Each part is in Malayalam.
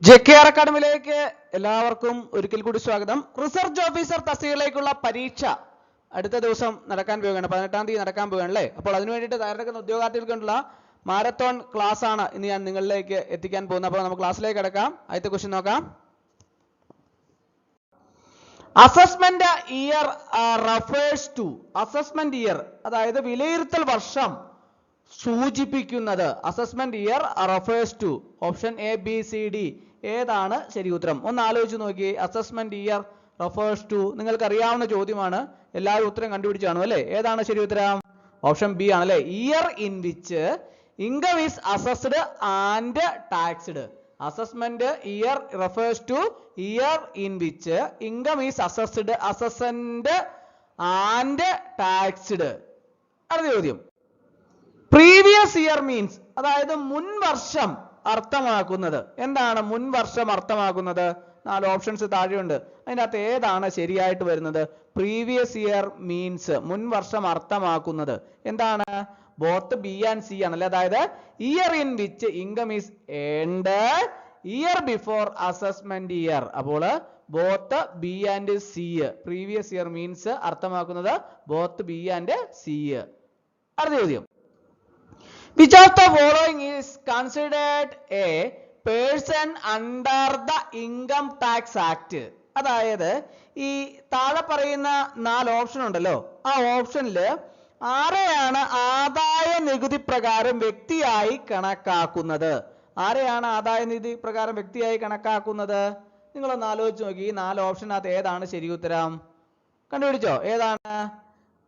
JKR അക്കാഡമിയിലേക്ക് എല്ലാവർക്കും ഒരിക്കൽ കൂടി സ്വാഗതം. റിസർച്ച് ഓഫീസർ തസ്തികയിലേക്കുള്ള പരീക്ഷ അടുത്ത ദിവസം നടക്കാൻ പോവുകയാണ്. 18-ാം തീയതി നടക്കാൻ പോവുകയാണ് അല്ലേ? അപ്പോൾ അതിനു വേണ്ടിയിട്ട് തയ്യാറെടുക്കുന്ന ഉദ്യോഗാർത്ഥികൾക്കുള്ള മാരത്തോൺ ക്ലാസ് ആണ് ഇന്ന് ഞാൻ നിങ്ങളിലേക്ക് എത്തിക്കാൻ പോകുന്നത്. അപ്പോൾ നമുക്ക് ക്ലാസ്സിലേക്ക് കിടക്കാം. ആദ്യത്തെ ക്വസ്റ്റ്യൻ നോക്കാം. Assessment year refers to. Assessment year അതായത് വിലയിരുത്തൽ വർഷം സൂചിപ്പിക്കുന്നത്. Assessment year refers to. Option A B C D ഏതാണ് ശരി ഉത്തരം? ഒന്ന് ആലോചിച്ച് നോക്കി. അസസ്മെന്റ് ഇയർ റെഫേഴ്സ് ടു നിങ്ങൾക്ക് അറിയാവുന്ന ചോദ്യമാണ്. എല്ലാവരും ഉത്തരം കണ്ടുപിടിച്ചു കാണും അല്ലേ? ഏതാണ് ശരി ഉത്തരം? ഓപ്ഷൻ ബി ആണ് അല്ലേ? Year in which income is assessed and taxed. Assessment year refers two year in which income is assessed and taxed. അടുത്ത ചോദ്യം. പ്രീവിയസ് ഇയർ മീൻസ് അതായത് മുൻ വർഷം അർത്ഥമാക്കുന്നത് എന്താണ്? മുൻ വർഷം അർത്ഥമാക്കുന്നത് 4 ഓപ്ഷൻസ് താഴെയുണ്ട്. അതിൻ്റെ അകത്ത് ഏതാണ് ശരിയായിട്ട് വരുന്നത്? പ്രീവിയസ് ഇയർ മീൻസ് മുൻ വർഷം അർത്ഥമാക്കുന്നത് എന്താണ്? ബോത്ത് ബി ആൻഡ് സി ആണല്ലേ. അതായത് year in which income is earned year before assessment year. അപ്പോൾ both B and C. Previous year means അർത്ഥമാക്കുന്നത് ബോത്ത് ബി ആൻഡ് സി. അടുത്ത ചോദ്യം. Which of the following is considered a person under the Income Tax Act? അതായത് ഈ താഴെ പറയുന്ന 4 ഓപ്ഷൻ ഉണ്ടല്ലോ, ആ ഓപ്ഷനിൽ ആരെയാണ് ആദായ നികുതി പ്രകാരം വ്യക്തിയായി കണക്കാക്കുന്നത്? ആരെയാണ് ആദായ നികുതി പ്രകാരം വ്യക്തിയായി കണക്കാക്കുന്നത്? നിങ്ങളൊന്ന് ആലോചിച്ച് നോക്കി. ഈ 4 ഓപ്ഷനകത്ത് ഏതാണ് ശരി ഉത്തരം? കണ്ടുപിടിച്ചോ? ഏതാണ്?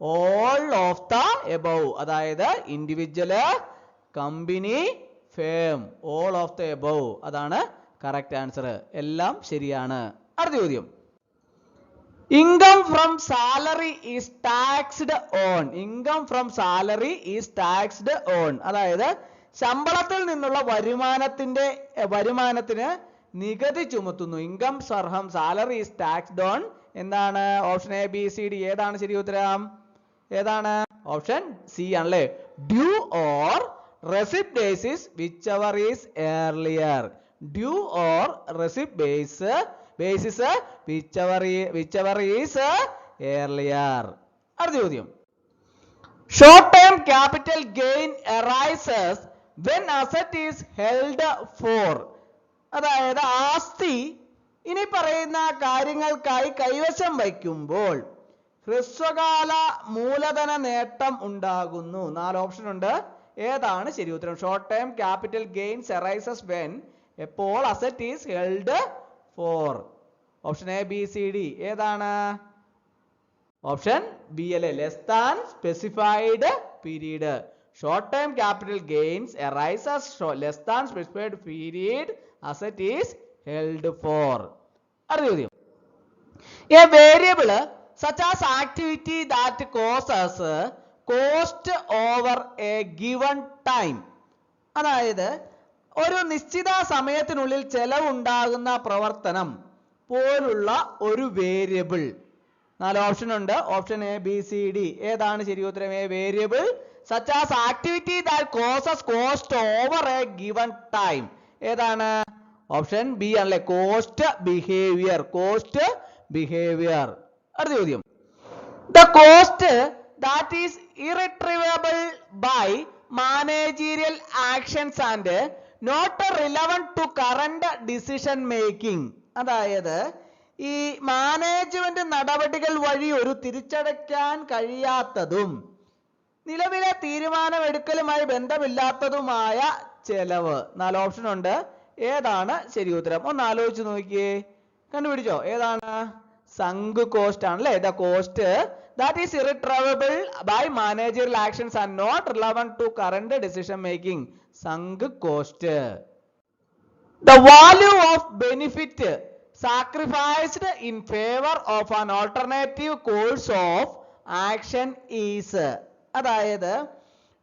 All of the above. അതായത് individual, company, firm. All of the above അതാണ് കറക്റ്റ് ആൻസർ. എല്ലാം ശരിയാണ്. അടുത്ത ചോദ്യം. Income from salary is taxed on. Income from salary is taxed on. അതായത് ശമ്പളത്തിൽ നിന്നുള്ള വരുമാനത്തിന് നികുതി ചുമത്തുന്നു. Income from salary is taxed on. എന്താണ്? Option A B C D ഏതാണ് ശരി ഉത്തരം? ഏതാണ്? ഓപ്ഷൻ സി ആണല്ലേ. Due or receipt basis whichever is earlier. Due or receipt basis whichever is earlier. അടുത്ത ചോദ്യം. Short term capital gain arises when asset is held for. അതായത് ആസ്തി ഇനി പറയുന്ന കാര്യങ്ങൾക്കായി കൈവശം വയ്ക്കുമ്പോൾ ഹ്രസ്വകാല മൂലധന നേട്ടം ഉണ്ടാകുന്നു. 4 ഓപ്ഷൻ ഉണ്ട്. ഏതാണ് ശരി ഉത്തരം? Short term capital gains arises when എപ്പോൾ asset is held for. Option A B C D ഏതാണ്? ഓപ്ഷൻ ബി അല്ലേ? Less than specified period. Short term capital gains arises less than specified period asset is held for. അടുത്ത ചോദ്യം. A variable such as activity that causes cost over a given time. അതായത് ഒരു നിശ്ചിത സമയത്തിനുള്ളിൽ ചെലവുണ്ടാകുന്ന പ്രവർത്തനം പോലുള്ള ഒരു വേരിയബിൾ. 4 ഓപ്ഷൻ ഉണ്ട്. Option A B C D ഏതാണ് ശരി ഉത്തരം? A variable such as activity that causes cost over a given time. ഏതാണ്? ഓപ്ഷൻ ബി ആണല്ലേ. Cost behaviour. Cost behaviour. അടുത്ത ചോദ്യം. The cost that is irretrievable by managerial actions and not relevant to current decision making. അതായത് ഈ മാനേജ്മെന്റ് നടപടികൾ വഴി ഒരു തിരിച്ചടയ്ക്കാൻ കഴിയാത്തതും നിലവിലെ തീരുമാനമെടുക്കലുമായി ബന്ധമില്ലാത്തതുമായ ചെലവ്. 4 ഓപ്ഷൻ ഉണ്ട്. ഏതാണ് ശരി ഉത്തരം? ഒന്ന് ആലോചിച്ച് നോക്കിയേ. കണ്ടുപിടിച്ചോ? ഏതാണ്? സങ്ക് കോസ്റ്റ് ആണല്ലേ. The cost that is irretrievable by managerial actions and not relevant to current decision making. Sunk cost. The value of benefit sacrificed in favor of an alternative course of action is. അതായത്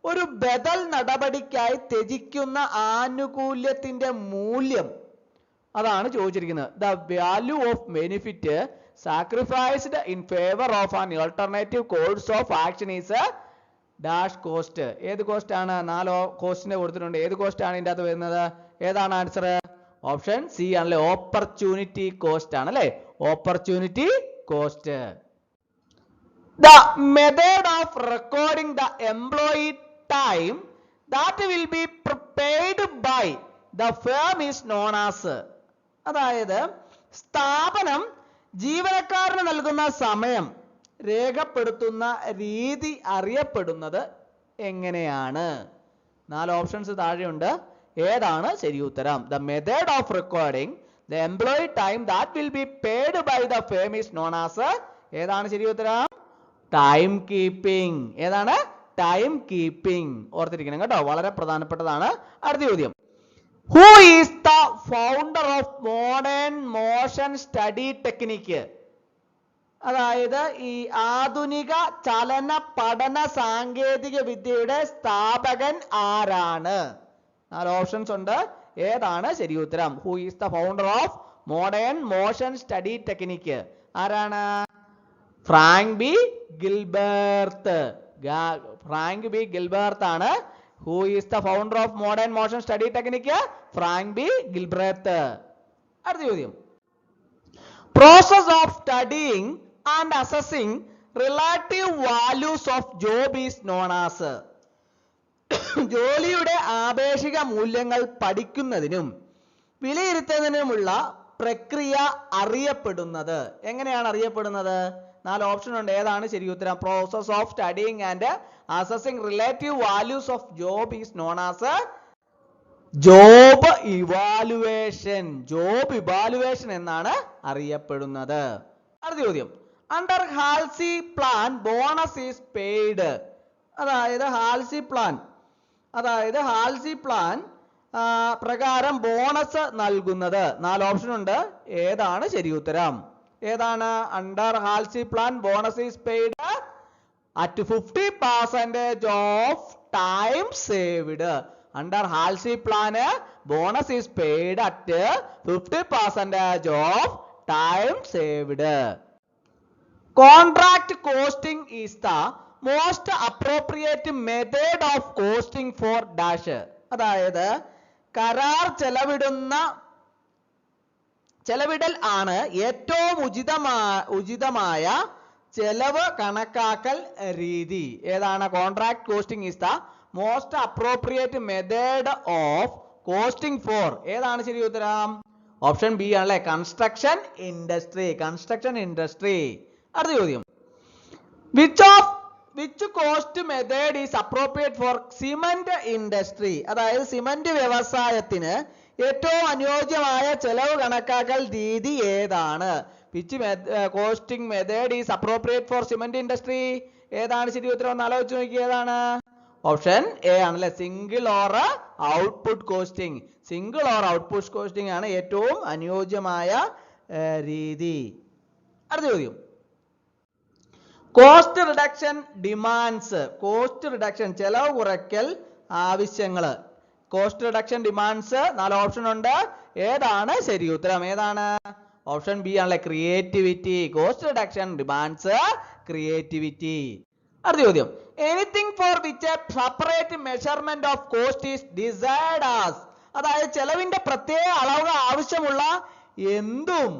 ഒരു ബദൽ നടപടിക്കായി ത്യജിക്കുന്ന ആനുകൂല്യത്തിന്റെ മൂല്യം അതാണ് ചോദിച്ചിരിക്കുന്നത്. The value of benefit sacrificed in favor of an alternative course of action is a dash cost. ഏത് കോസ്റ്റ് ആണ്? 4 കോസ്റ്റിനെ കൊടുത്തിട്ടുണ്ട്. ഏത് കോസ്റ്റ് ആണ് ഇതിൻ്റെ അകത്ത് വരുന്നത്? ഏതാണ് ആൻസർ? ഓപ്ഷൻ സി ആണല്ലേ, ഓപ്പർച്യൂണിറ്റി കോസ്റ്റ് ആണല്ലേ, opportunity cost. The method of recording the employee time that will be paid by the firm is known as. അതായത് സ്ഥാപനം ജീവനക്കാരന് നൽകുന്ന സമയം രേഖപ്പെടുത്തുന്ന രീതി അറിയപ്പെടുന്നത് എങ്ങനെയാണ്? 4 ഓപ്ഷൻസ് താഴെയുണ്ട്. ഏതാണ് ശരി ഉത്തരം? The method of recording the employee time that will be paid by the firm is known as. ഏതാണ് ശരി ഉത്തരം? Time keeping. ഏതാണ്? Time keeping. ഓർത്തിരിക്കണം കേട്ടോ, വളരെ പ്രധാനപ്പെട്ടതാണ്. അടുത്ത ചോദ്യം, who is the founder of modern motion study technique? അതായത് ഈ ആധുനിക ചലന പഠന സാങ്കേതിക വിദ്യയുടെ സ്ഥാപകൻ ആരാണ്? 4 ഓപ്ഷൻസ് ഉണ്ട്. ഏതാണ് ശരി ഉത്തരം? Who is the founder of modern motion study technique? ആരാണ്? Frank B Gilbert. Frank B Gilbert ആണ്. Who is the founder of modern motion study technique? Frank B Gilbert. അടുത്ത ചോദ്യം, process of studying and assessing relative values of job is known as. ജോലിയുടെ ആപേക്ഷിക മൂല്യങ്ങൾ പഠിക്കുന്നതിനും വിലയിരുത്തുന്നതിനുമുള്ള പ്രക്രിയ അറിയപ്പെടുന്നത് എങ്ങനെയാണ് അറിയപ്പെടുന്നത്? 4 ഓപ്ഷൻ ഉണ്ട്. ഏതാണ് ശരി ഉത്തരം? Process of studying and assessing relative values of job is known as job evaluation. Job evaluation എന്നാണ് അറിയപ്പെടുന്നത്. അടുത്ത ചോദ്യം, under Halsey plan bonus is paid. അതായത് ഹാൽസി പ്ലാൻ പ്രകാരം ബോണസ് നൽകുന്നത്. 4 ഓപ്ഷൻ ഉണ്ട്. ഏതാണ് ശരി ഉത്തരം? ഏതാണ്? Under Halsey plan bonus is paid at 50% of time saved. Under Halsey plan bonus is paid at 50% of time saved. Contract costing is the most appropriate method of costing for dash. അതായത് കരാർ ചെലവിടൽ ആണ് ഏറ്റവും ഉചിതമായ ചെലവ് കണക്കാക്കൽ രീതി. ഏതാണ്? Contract costing is the most appropriate method of costing for. ഏതാണ് ശരി ഉത്തരം? ഓപ്ഷൻ ബി ആണല്ലേ, കൺസ്ട്രക്ഷൻ ഇൻഡസ്ട്രി. അടുത്ത ചോദ്യം, which cost method is appropriate for cement industry? അതായത് സിമന്റ് വ്യവസായത്തിന് ഏറ്റവും അനുയോജ്യമായ ചെലവ് കണക്കാക്കൽ രീതി ഏതാണ്? Which costing method is appropriate for cement industry? ഏതാണ് ശരി ഉത്തരം? ഒന്ന് ആലോചിച്ച് നോക്കി. ഏതാണ്? ഓപ്ഷൻ എ ആണല്ലേ, സിംഗിൾ ഓർ ഔട്ട്പുട്ട് കോസ്റ്റിംഗ് ആണ് ഏറ്റവും അനുയോജ്യമായ രീതി. അടുത്ത ചോദ്യം, കോസ്റ്റ് റിഡക്ഷൻ ഡിമാൻഡ്സ്. ചെലവ് കുറയ്ക്കൽ ആവശ്യങ്ങൾ. കോസ്റ്റ് റിഡക്ഷൻ ഡിമാൻഡ്സ് 4 ഓപ്ഷൻ ഉണ്ട്. ഏതാണ് ശരി ഉത്തരം? ഏതാണ്? ഓപ്ഷൻ ബി ആണല്ലേ, creativity. Cost reduction demands creativity. അടുത്ത ചോദ്യം, anything four which A separate measurement of cost is desired as. അതായത് ചെലവിന്റെ പ്രത്യേക അളവ് ആവശ്യമുള്ള എന്തും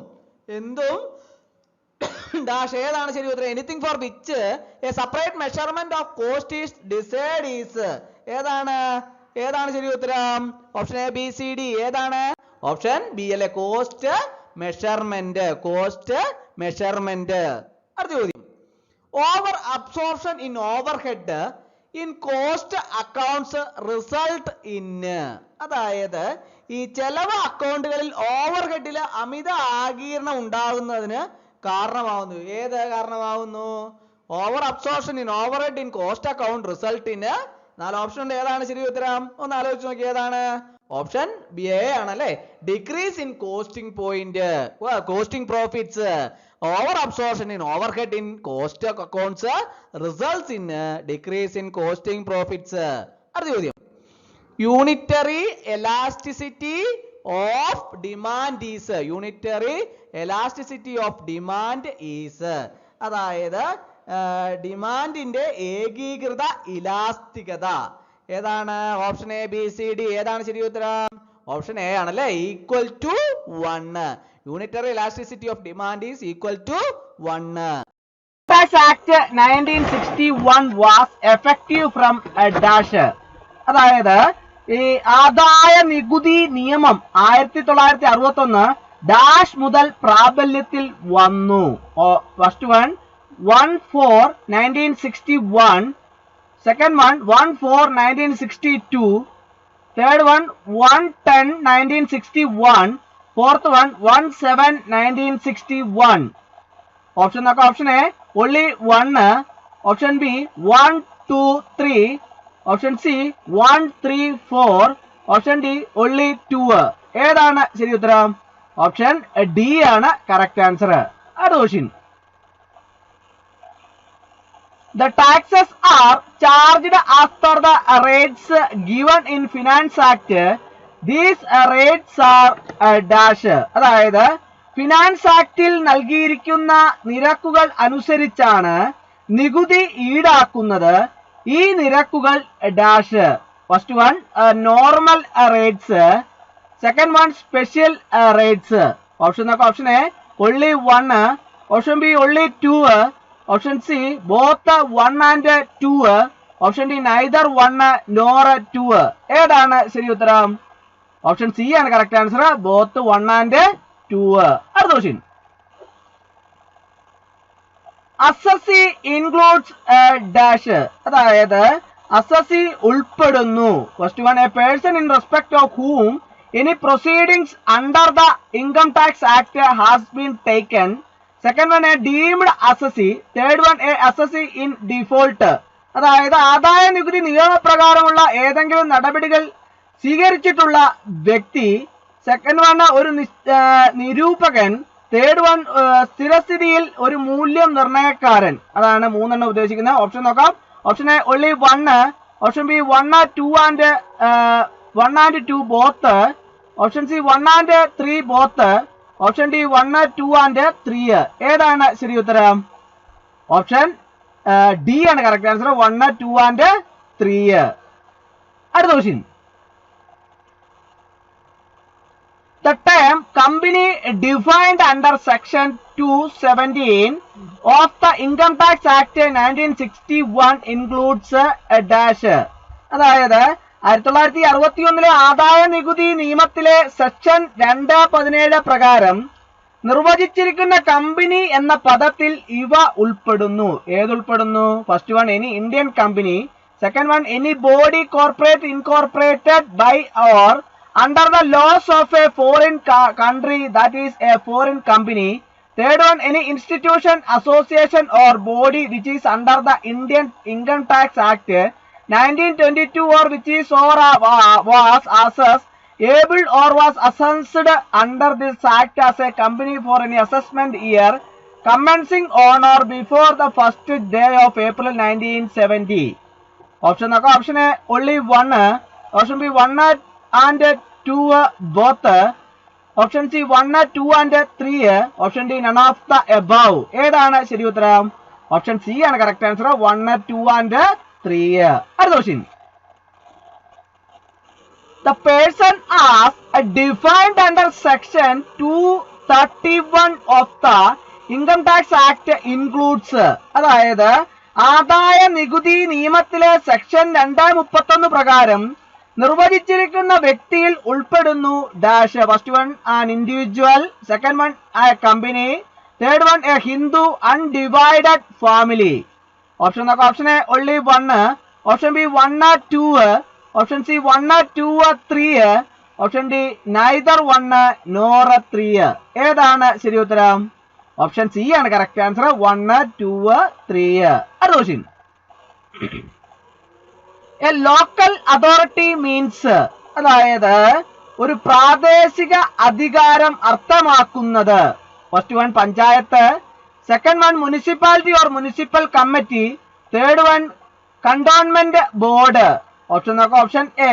ഡാഷ്. ഏതാണ് ശരി ഉത്തരം? Anything four which A separate measurement of cost is desired is. ഏതാണ് ശരി ഉത്തരം? Option A B C D. ഏതാണ്? ഓപ്ഷൻ ബി അല്ലെ, കോസ്റ്റ് മെഷർമെന്റ്. അടുത്ത ചോദ്യം, over absorption in overhead in cost accounts result in. അതായത് ഈ ചെലവ് അക്കൗണ്ടുകളിൽ ഓവർഹെഡില് അമിത ആഗീരണം ഉണ്ടാകുന്നതിന് കാരണമാവുന്നു. ഏത് കാരണമാവുന്നു? Over absorption in overhead in cost account result in. 4 option ഉണ്ട്. ഏതാണ് ശരി ഉത്തരം? ഒന്ന് ആലോചിച്ച് നോക്കി. ഏതാണ്? ഓപ്ഷൻ ബി എ ആണല്ലേ, decrease in costing profits. Over absorption in overhead in cost accounts results in decrease in costing profits. അടുത്ത ചോദ്യം, unitary elasticity of demand is. അതായത് ഡിമാൻഡിന്റെ ഏകീകൃത ഇലാസ്തികത. ഏതാണ്? Option A B C D. ഏതാണ് ശരി ഉത്തരം? ഓപ്ഷൻ എ ആണല്ലേ, equal to 1. Unitary elasticity of demand is equal to 1. Tax Act 1961 was effective from a dash. അതായത് ഈ ആദായ നികുതി നിയമം 1961 ഡാഷ് മുതൽ പ്രാബല്യത്തിൽ വന്നു. First one 1/4/1961, second one 1/4/1962, third one 1/10/1961, fourth one 1/7/1961. Option നോക്കാം. Option A only 1, option B 1, 2, 3, option C 1, 3, 4, option D only 2. ഏതാണ് ശരി ഉത്തരം? ഓപ്ഷൻ ഡി ആണ് കറക്റ്റ് ആൻസർ. അടുത്ത question. The taxes are charged as per the rates given in Finance Act. These rates are dash. അതായത് ഫിനാൻസ് ആക്ടിൽ നൽകിയിരിക്കുന്ന നിരക്കുകൾ അനുസരിച്ചാണ് നികുതി ഈടാക്കുന്നത്. ഈ നിരക്കുകൾ dash. First one normal rates, second one special rates. Option നോക്കാം. Option A only 1, option B only 2, option C both 1 and 2, option D neither 1 nor 2. ഏതാണ് ശരി ഉത്തരം? ഓപ്ഷൻ സി ആണ് കറക്റ്റ് ആൻസർ, ബോത്ത് 1 and 2. അടുത്ത ക്വസ്റ്റ്യൻ. Assessee includes dash. അതായത് അസസി ഉൾപ്പെടുന്നു. First one a person in respect of ഹൂം any proceedings under the income tax act has been taken. Second one A deemed assessee, third one A assessee in default. അതായത് ആദായ നികുതി നിയമപ്രകാരമുള്ള ഏതെങ്കിലും നടപടികൾ സ്വീകരിച്ചിട്ടുള്ള വ്യക്തി, സെക്കൻഡ് വൺ ഒരു നിരൂപകൻ, തേർഡ് വൺ സ്ഥിരസ്ഥിതിയിൽ ഒരു മൂല്യം നിർണയക്കാരൻ. അതാണ് മൂന്നെണ്ണം ഉദ്ദേശിക്കുന്നത്. ഓപ്ഷൻ നോക്കാം. Option A only 1, option B 1, 2 and 2 both, option C 1 and 3 both, option D 1, 2 and 3. ഏതാണ് ശരി ഉത്തരം? ഓപ്ഷൻ ഡി ആണ് കറക്റ്റ് ആൻസർ, 1, 2 and 3. അടുത്ത question. The term company defined under section 217 of the Income Tax Act 1961 includes a dash. അതായത് 1961 ആദായ നികുതി നിയമത്തിലെ സെക്ഷൻ 217 പ്രകാരം നിർവചിച്ചിരിക്കുന്ന കമ്പനി എന്ന പദത്തിൽ ഇവ ഉൾപ്പെടുന്നു. ഏതുൾപ്പെടുന്നു? First one any Indian company, second one any body corporate incorporated by or under the laws of a foreign country, that is a foreign company, third one any institution, association or body which is under the Indian Income Tax Act 1922 or which is or was assessed able or was assessed under this act as a company for any assessment year commencing on or before the first day of April 1970. Option നോക്കാം. Option A only 1, option B 1 and 2 both, option C 1, 2 and 3, option D none of the above. ഏതാണ് ശരി ഉത്തരം? ഓപ്ഷൻ സി ആണ് കറക്റ്റ് ആൻസർ, 1, 2 and 3. അടുത്ത question. The person as defined under section 231 of the Income Tax Act includes. അതായത് ആദായ നികുതി നിയമത്തിലെ സെക്ഷൻ 231 പ്രകാരം നിർവചിച്ചിരിക്കുന്ന വ്യക്തിയിൽ ഉൾപ്പെടുന്നു dash. First one an individual, second one a company, third one a Hindu undivided family. Option നോക്കാം. Option A only 1, option B 1, 2, option C 1, 2, 3, option D neither 1 nor 3. ഏതാണ് ശരി ഉത്തരം? ഓപ്ഷൻ സി ആണ് കറക്റ്റ് ആൻസർ, 1, 2, 3. അടുത്ത question. A local authority means. അതായത് ഒരു പ്രാദേശിക അധികാരം അർത്ഥമാക്കുന്നത്. First one panchayat, second one municipality or municipal committee, third one cantonment board. Option നോക്കാം. Option A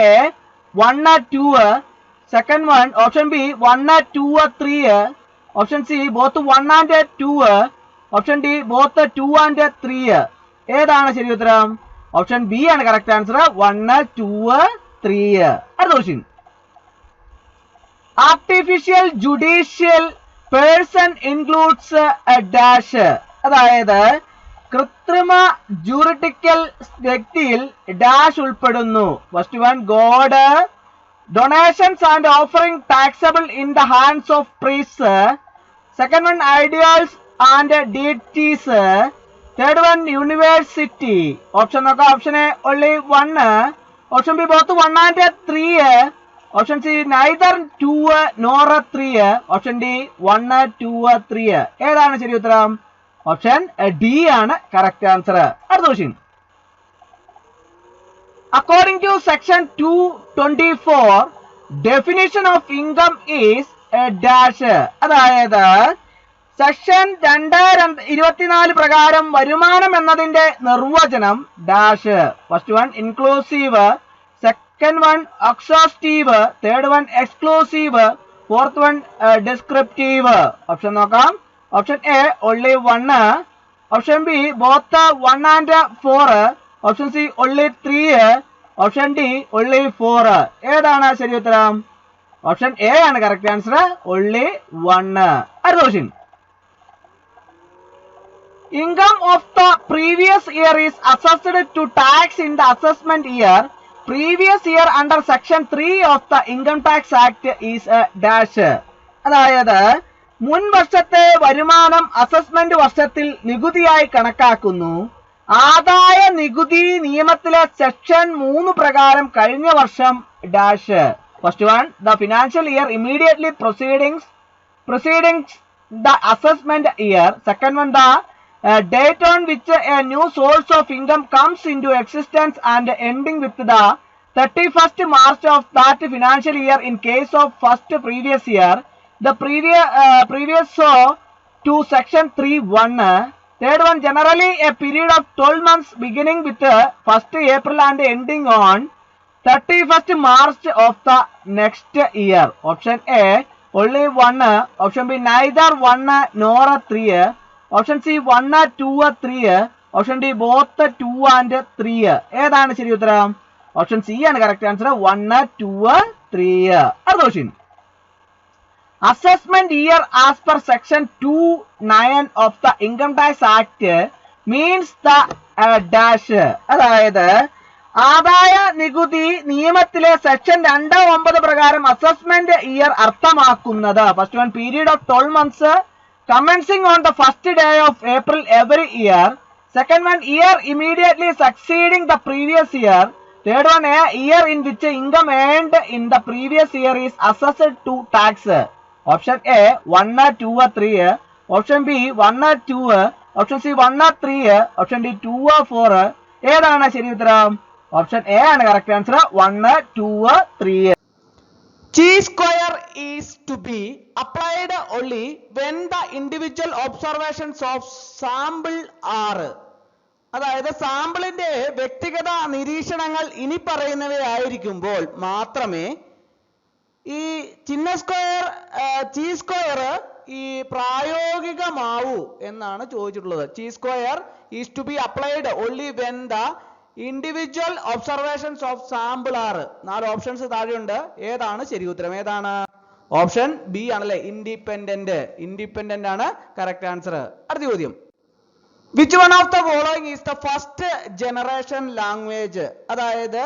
1, 2, second one option B 1, 2, 3, option C both 1 and 2, option D both 2 and 3. ഏതാണ് ശരി ഉത്തരം? ഓപ്ഷൻ ബി ആണ് കറക്റ്റ് ആൻസർ, 1, 2, 3. അടുത്ത question. Artificial judicial person includes a dash. അതായത് കൃത്രിമ ജൂറിഡിക്കൽ വ്യക്തിയിൽ ഡാഷ് ഉൾപ്പെടുന്നു. First one god, donations and offering taxable in the hands of priest. Second one ideals and deities. Third one university. Option നോക്കാം. Option A only 1, option B both 1 and 3, option C neither 2 nor 3, option D 1, 2, 3. ഏതാണ് ശരി ഉത്തരം? ഓപ്ഷൻ ഡി ആണ് കറക്റ്റ് ആൻസർ. അടുത്ത question. According to section 224 definition of income is dash. അതായത് സെക്ഷൻ 224 പ്രകാരം വരുമാനം എന്നതിന്റെ നിർവചനം dash. First one inclusive, second one exhaustive, third one exclusive, fourth one descriptive. Option നോക്കാം. Option A only 1, option B both 1 and 4, option C only 3, option D only 4. ഏതാണ് ശരി ഉത്തരം? ഓപ്ഷൻ എ ആണ് കറക്റ്റ് ആൻസർ, ഓൺലി 1. അടുത്ത question. Income of the previous year is assessed to tax in the assessment year. Previous year under section 3 of the Income Tax Act is a dash. അതായത് മുൻ വർഷത്തെ വരുമാനം അസസ്മെന്റ് വർഷത്തിൽ നികുതിയായി കണക്കാക്കുന്നു. ആദായ നികുതി നിയമത്തിലെ സെക്ഷൻ 3 പ്രകാരം കഴിഞ്ഞ വർഷം dash. First one the financial year immediately proceedings the assessment year. Second one the date on which a new source of income comes into existence and ending with the 31st March of that financial year in case of first previous year, the previous to section 3(1). Third one, generally a period of 12 months beginning with 1st April and ending on 31st March of the next year. Option A only 1, option B neither 1 nor 3, option C 1, 2, 3, option D both 2 and 3. ഏതാണ് ശരി ഉത്തരം? ഓപ്ഷൻ സി ആണ് കറക്റ്റ് ആൻസർ, 1, 2, 3. അടുത്ത question. Assessment year as per section 29 of the income tax act means the dash. അതായത് ആദായ നികുതി നിയമത്തിലെ സെക്ഷൻ 2(9) പ്രകാരം അസസ്മെന്റ് ഇയർ അർത്ഥമാക്കുന്നത് first one period of 12 months commencing on the first day of April every year. Second one, year immediately succeeding the previous year. Third one, a year in which income earned in the previous year is assessed to tax. Option A 1, 2, 3, option B 1, 2, option C 1, 3, option D 2, 4. ഏതാണ് ശരി ഉത്തരം? ഓപ്ഷൻ എ ആണ് correct answer, 1, 2, 3. Chi-square is to be applied only when the individual observations of sample are. അതായത് സാമ്പിളിന്റെ വ്യക്തിഗത നിരീക്ഷണങ്ങൾ ഇനി പറയുന്നവയായിരിക്കുമ്പോൾ മാത്രമേ ഈ ചി സ്ക്വയർ ഈ പ്രായോഗികമാവൂ എന്നാണ് ചോദിച്ചിട്ടുള്ളത്. Chi-square is to be applied only when the individual observations of sample are. 4 options താഴെയുണ്ട്. ഏതാണ് ശരി ഉത്തരം? ഏതാണ്? ഓപ്ഷൻ ബി ആണല്ലേ, ഇൻഡിപെൻഡന്റ് ആണ് കറക്റ്റ് ആൻസർ. അടുത്ത ചോദ്യം. Which one of the following is the first generation language? അതായത്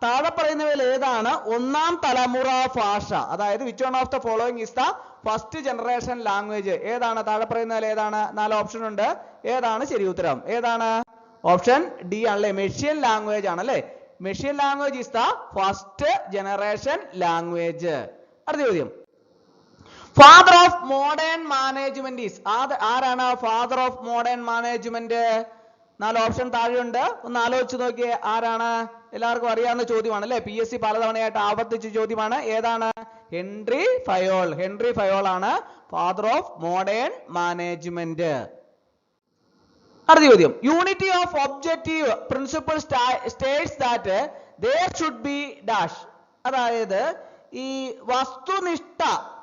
താഴെ പറയുന്നവയിൽ ഏതാണ് ഒന്നാം തലമുറ ഭാഷ? അതായത് which one of the following is the first generation language? ഏതാണ് താഴെ പറയുന്നതിൽ ഏതാണ്? 4 ഓപ്ഷൻ ഉണ്ട്. ഏതാണ് ശരി ഉത്തരം? ഏതാണ്? ഓപ്ഷൻ ഡി ആണല്ലേ, മെഷീൻ ലാംഗ്വേജ് ആണല്ലേ. Machine language is the first generation language. അടുത്ത ചോദ്യം. Father of modern management is? ആരാണ് father of modern management? 4 option താഴെയുണ്ട്. ഒന്ന് ആലോചിച്ച് നോക്കിയേ, ആരാണ്? എല്ലാവർക്കും അറിയാവുന്ന ചോദ്യമാണ് അല്ലെ, PSC പലതവണയായിട്ട് ആവർത്തിച്ച ചോദ്യമാണ്. ഏതാണ്? ഹെൻറി ഫയോൾ ആണ് ഫാദർ ഓഫ് മോഡേൺ മാനേജ്മെന്റ്. അടുത്ത ചോദ്യം. Unity of objective principle States that there should be dash. അതായത് ഈ വസ്തുനിഷ്ഠ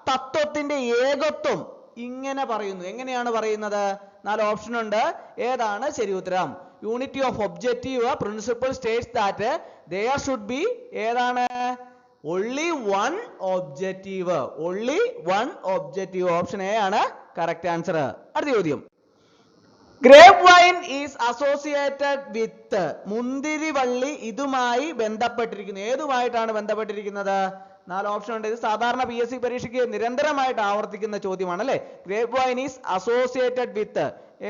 തത്വത്തിന്റെ ഏകത്വം ഇങ്ങനെ പറയുന്നു. എങ്ങനെയാണ് പറയുന്നത്? 4 ഓപ്ഷൻ ഉണ്ട്. ഏതാണ് ശരി ഉത്തരം? Unity of objective principle States that there should be ഏതാണ്? only one objective. Only one objective. Option A ആണ് correct answer. അടുത്ത ചോദ്യം. Grape vine is associated with. മുന്തിരിവള്ളി ഇതുമായി ബന്ധപ്പെട്ടിരിക്കുന്നു. ഏതുമായിട്ടാണ് ബന്ധപ്പെട്ടിരിക്കുന്നത്? 4 ഓപ്ഷൻ ഉണ്ട്. ഇത് സാധാരണ PSC പരീക്ഷയ്ക്ക് നിരന്തരമായിട്ട് ആവർത്തിക്കുന്ന ചോദ്യമാണ് അല്ലേ? Grape vine is associated with.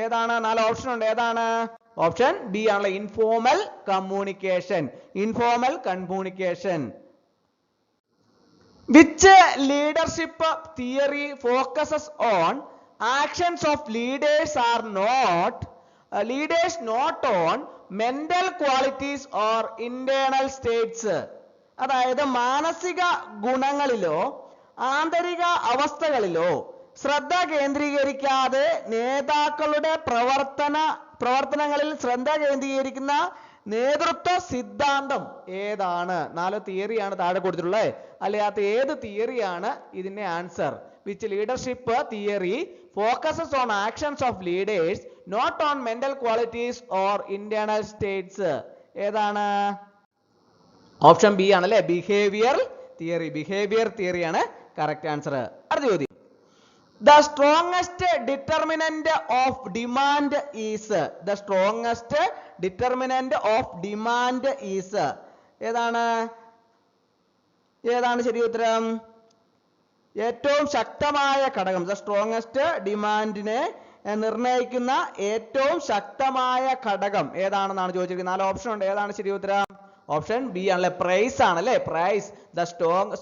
ഏതാണ്? 4 ഓപ്ഷൻ ഉണ്ട്. ഏതാണ്? ഓപ്ഷൻ ബി ആണല്ലേ, informal communication. Informal communication. Which leadership theory focuses on actions of leaders not on mental qualities or internal states? അതായത് മാനസിക ഗുണങ്ങളിലോ ആന്തരിക അവസ്ഥകളിലോ ശ്രദ്ധ കേന്ദ്രീകരിക്കാതെ നേതാക്കളുടെ പ്രവർത്തനങ്ങളിൽ ശ്രദ്ധ കേന്ദ്രീകരിക്കുന്ന നേതൃത്വ സിദ്ധാന്തം ഏതാണ്? 4 തിയറിയാണ് താഴെ കൊടുത്തിട്ടുള്ളത്. അല്ലാത്ത ഏത് തിയറിയാണ് ഇതിന്റെ answer? Which leadership theory focuses on actions of leaders not on mental qualities or internal states? ഏതാണ്? ഓപ്ഷൻ ബി ആണല്ലേ, ബിഹേവിയർ തിയറി. ബിഹേവിയർ തിയറി ആണ് കറക്റ്റ് ആൻസർ. അടുത്ത ചോദ്യം. The strongest determinant of demand is. The strongest determinant of demand is. ഏതാണ്? ഏതാണ് ശരി ഉത്തരം? ഏറ്റവും ശക്തമായ ഘടകം. The strongest ഡിമാൻഡിനെ നിർണ്ണയിക്കുന്ന ഏറ്റവും ശക്തമായ ഘടകം ഏതാണെന്നാണ് ചോദിച്ചിരിക്കുന്നത്. 4 ഓപ്ഷൻ ഉണ്ട്. ഏതാണ് ശരി ഉത്തരം? ഓപ്ഷൻ ബി ആണല്ലേ, പ്രൈസ് ആണല്ലേ, price. The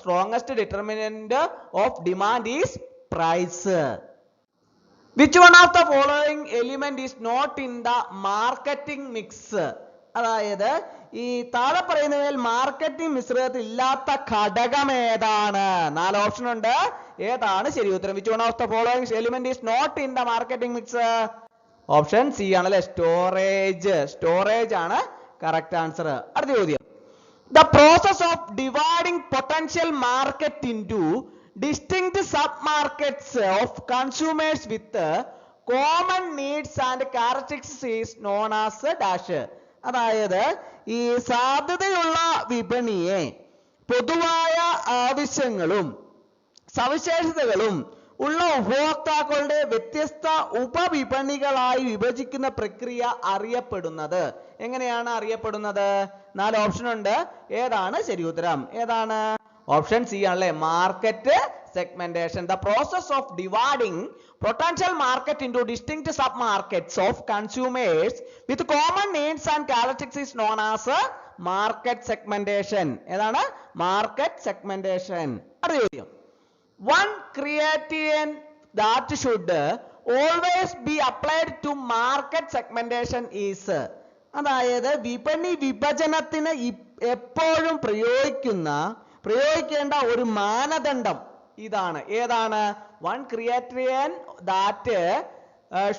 strongest determinant of demand is price. Which one of the following element is not in the marketing mix? അതായത് ഈ താഴെ പറയുന്നവയിൽ മാർക്കറ്റിംഗ് മിശ്രിതത്തിൽ ഇല്ലാത്ത ഘടകം ഏതാണ്? 4 ഓപ്ഷൻ ഉണ്ട്. ഏതാണ് ശരി ഉത്തരം? Which one of the following element is not in the marketing mix? Option C ആണല്ലേ, സ്റ്റോറേജ്. സ്റ്റോറേജ് ആണ് കറക്റ്റ് ആൻസർ. അടുത്ത ചോദ്യം. The process of dividing potential market into distinct sub-markets of consumers with common needs and characteristics is known as dash. അതായത് ഈ സാധ്യതയുള്ള വിപണിയെ പൊതുവായ ആവശ്യങ്ങളും സവിശേഷതകളും ഉള്ള ഉപഭോക്താക്കളുടെ വ്യത്യസ്ത ഉപവിപണികളായി വിഭജിക്കുന്ന പ്രക്രിയ അറിയപ്പെടുന്നത് എങ്ങനെയാണ് അറിയപ്പെടുന്നത്? 4 ഓപ്ഷൻ ഉണ്ട്. ഏതാണ് ശരി ഉത്തരം? ഏതാണ്? ഓപ്ഷൻ സി ആണല്ലേ, market segmentation. The process of dividing potential market into distinct sub-markets of consumers with common needs and characteristics is known as market segmentation. ഏതാണ്? Market segmentation. അടുത്ത ചോദ്യം. One criterion that should always be applied to market segmentation is. അതായത് വിപണി വിഭജനത്തിന് എപ്പോഴും പ്രയോഗിക്കേണ്ട ഒരു മാനദണ്ഡം ഇതാണ്. ഏതാണ്? One criterion that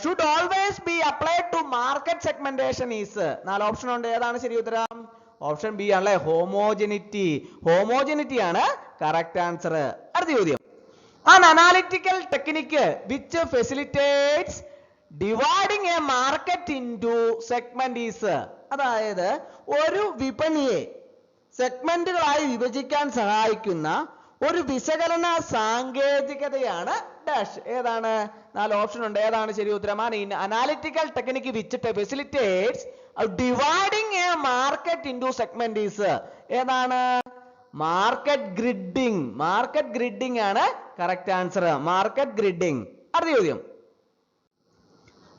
should always be applied to market segmentation is. 4 option ഉണ്ട്. ഏതാണ് ശരി ഉത്തരം? ഓപ്ഷൻ ബി ആണല്ലേ, ഹോമോജനിറ്റി. ഹോമോജനിറ്റി ആണ് കറക്റ്റ് ആൻസർ. അടുത്ത ചോദ്യം. An analytical technique which facilitates dividing a market into segment is. അതായത് ഒരു വിപണിയെ സെഗ്മെന്റുകളായി വിഭജിക്കാൻ സഹായിക്കുന്ന ഒരു വിശകലന സാങ്കേതികതയാണ് ഡാഷ്. ഏതാണ്? 4 ഓപ്ഷൻ ഉണ്ട്. ഏതാണ് ശരി ഉത്തരം? Analytical technique which facilitates dividing A market into segment is. ഏതാണ്? മാർക്കറ്റ് ഗ്രിഡിംഗ്. മാർക്കറ്റ് ഗ്രിഡിംഗ് ആണ് കറക്റ്റ് ആൻസർ. മാർക്കറ്റ് ഗ്രിഡിംഗ്. അടുത്ത ചോദ്യം.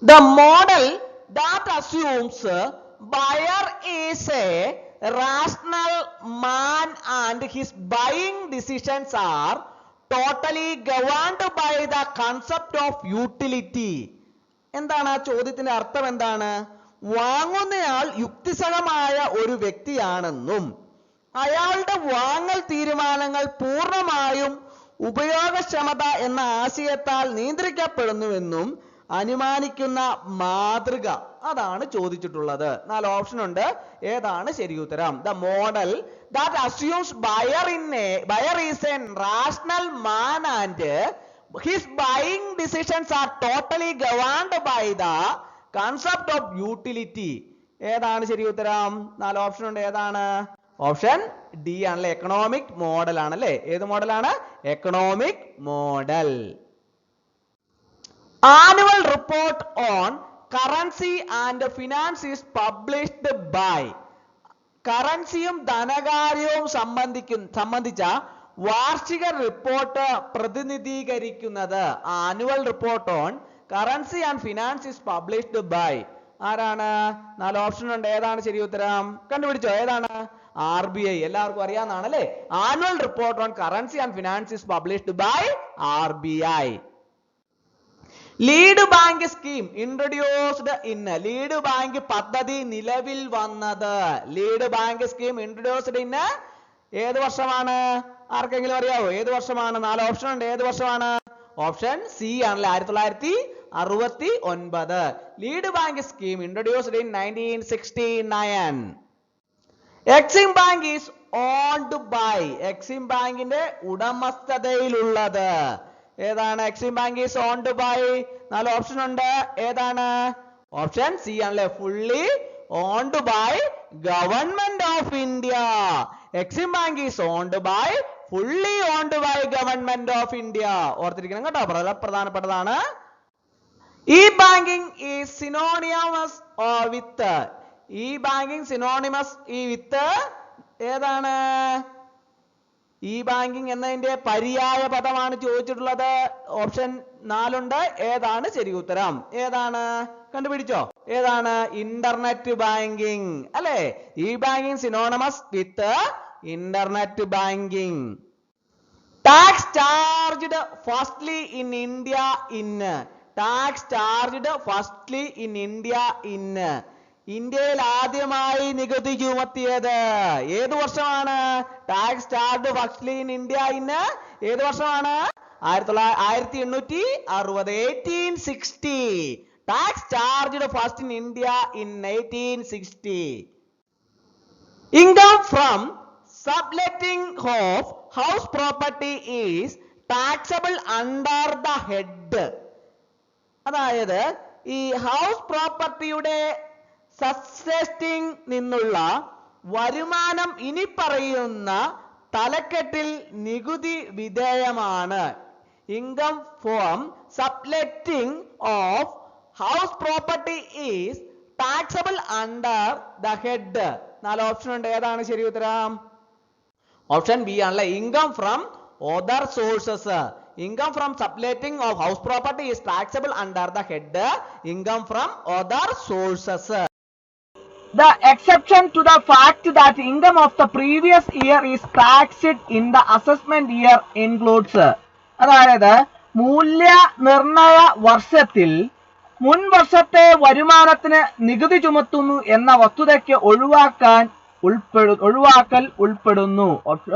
The model that assumes buyer is a rational man and his buying decisions are totally governed by the concept of utility. എന്താണ് ആ ചോദ്യത്തിന്റെ അർത്ഥം? എന്താണ്? വാങ്ങുന്നയാൾ യുക്തിസഹമായ ഒരു വ്യക്തിയാണെന്നും അയാളുടെ വാങ്ങൽ തീരുമാനങ്ങൾ പൂർണ്ണമായും ഉപയോഗക്ഷമത എന്ന ആശയത്താൽ നിയന്ത്രിക്കപ്പെടുന്നുവെന്നും അനുമാനിക്കുന്ന മാതൃക അതാണ് ചോദിച്ചിട്ടുള്ളത്. 4 ഓപ്ഷൻ ഉണ്ട്. ഏതാണ് ശരി ഉത്തരം? The model that assumes buyer is a rational man and his buying decisions are totally governed by the concept of utility. ഏതാണ് ശരി ഉത്തരം? 4 ഓപ്ഷൻ ഉണ്ട്. ഏതാണ്? ഓപ്ഷൻ ഡി ആണല്ലേ, എക്കണോമിക് മോഡൽ ആണല്ലേ. ഏത് മോഡലാണ്? Economic model. Annual report on currency and finance is published by. കറൻസിയും ധനകാര്യവും സംബന്ധിച്ച വാർഷിക റിപ്പോർട്ട് പ്രതിനിധീകരിക്കുന്നത്, annual report on currency and finance is published by ആരാണ്? 4 ഓപ്ഷൻ ഉണ്ട്. ഏതാണ് ശരി ഉത്തരം? കണ്ടുപിടിച്ചോ? ഏതാണ്? RBI. എല്ലാവർക്കും അറിയാവുന്നതാണ് അല്ലേ. Annual report on currency and finance is published by RBI. Lead bank scheme introduced in. Lead bank പദ്ധതി നിലവിൽ വന്നത്, lead bank scheme introduced in ഏത് വർഷമാണ്? ആർക്കെങ്കിലും അറിയാവോ ഏത് വർഷമാണ്? 4 ഓപ്ഷൻ ഉണ്ട്. ഏത് വർഷമാണ്? ഓപ്ഷൻ സി ആണല്ലേ, 1969. Lead bank scheme introduced in 1969. EXIM bank is owned by. EXIM ബാങ്കിന്റെ ഉടമസ്ഥതയിലുള്ളത് ഏതാണ്? EXIM bank is owned by. 4 option ഉണ്ട്. ഏതാണ്? ഓപ്ഷൻ സി ആണല്ലേ, fully owned by government of India. EXIM bank is owned by, fully owned by government of India. ഓർത്തിരിക്കണം കേട്ടോ, പ്രധാനപ്പെട്ടതാണ്. E banking is synonymous with. E banking synonymous ഈ വിത്ത് ഏതാണ്? ഇ ബാങ്കിങ് എന്നതിന്റെ പര്യായ പദമാണ് ചോദിച്ചിട്ടുള്ളത്. ഓപ്ഷൻ 4 ഉണ്ട്. ഏതാണ് ശരി ഉത്തരം? ഏതാണ്? കണ്ടുപിടിച്ചോ? ഏതാണ്? ഇന്റർനെറ്റ് ബാങ്കിങ് അല്ലെ. E banking synonymous with internet banking. Tax charged firstly in India in. Tax charged firstly in India in. ഇന്ത്യയിൽ ആദ്യമായി നികുതി ചുമത്തിയത് ഏത് വർഷമാണ്? Tax charged firstly in India in ഏത് വർഷമാണ്? 1860. 1860. Tax charged first in India in 1860. Income from subletting of house property is taxable under the head. അതായത് ഈ ഹൗസ് പ്രോപ്പർട്ടിയുടെ സബ്ലെറ്റിംഗ് നിന്നുള്ള വരുമാനം ഇനി പറയുന്ന തലക്കെട്ടിൽ നികുതി വിധേയമാണ്. Income from subletting of house property is taxable under the head. 4 option ഉണ്ട്. ഏതാണ് ശരി ഉത്തരം? ഓപ്ഷൻ ബി ആണല്ലേ, income from other sources. Income from subletting of house property is taxable under the head income from other sources. The exception to the fact that income of the previous year is taxed in the assessment year includes. അതായത് മൂല്യനിർണയ വർഷത്തിൽ മുൻ വർഷത്തെ വരുമാനത്തിന് നികുതി ചുമത്തുന്നു എന്ന വസ്തുതയ്ക്ക് ഒഴിവാക്കൽ ഉൾപ്പെടുന്നു.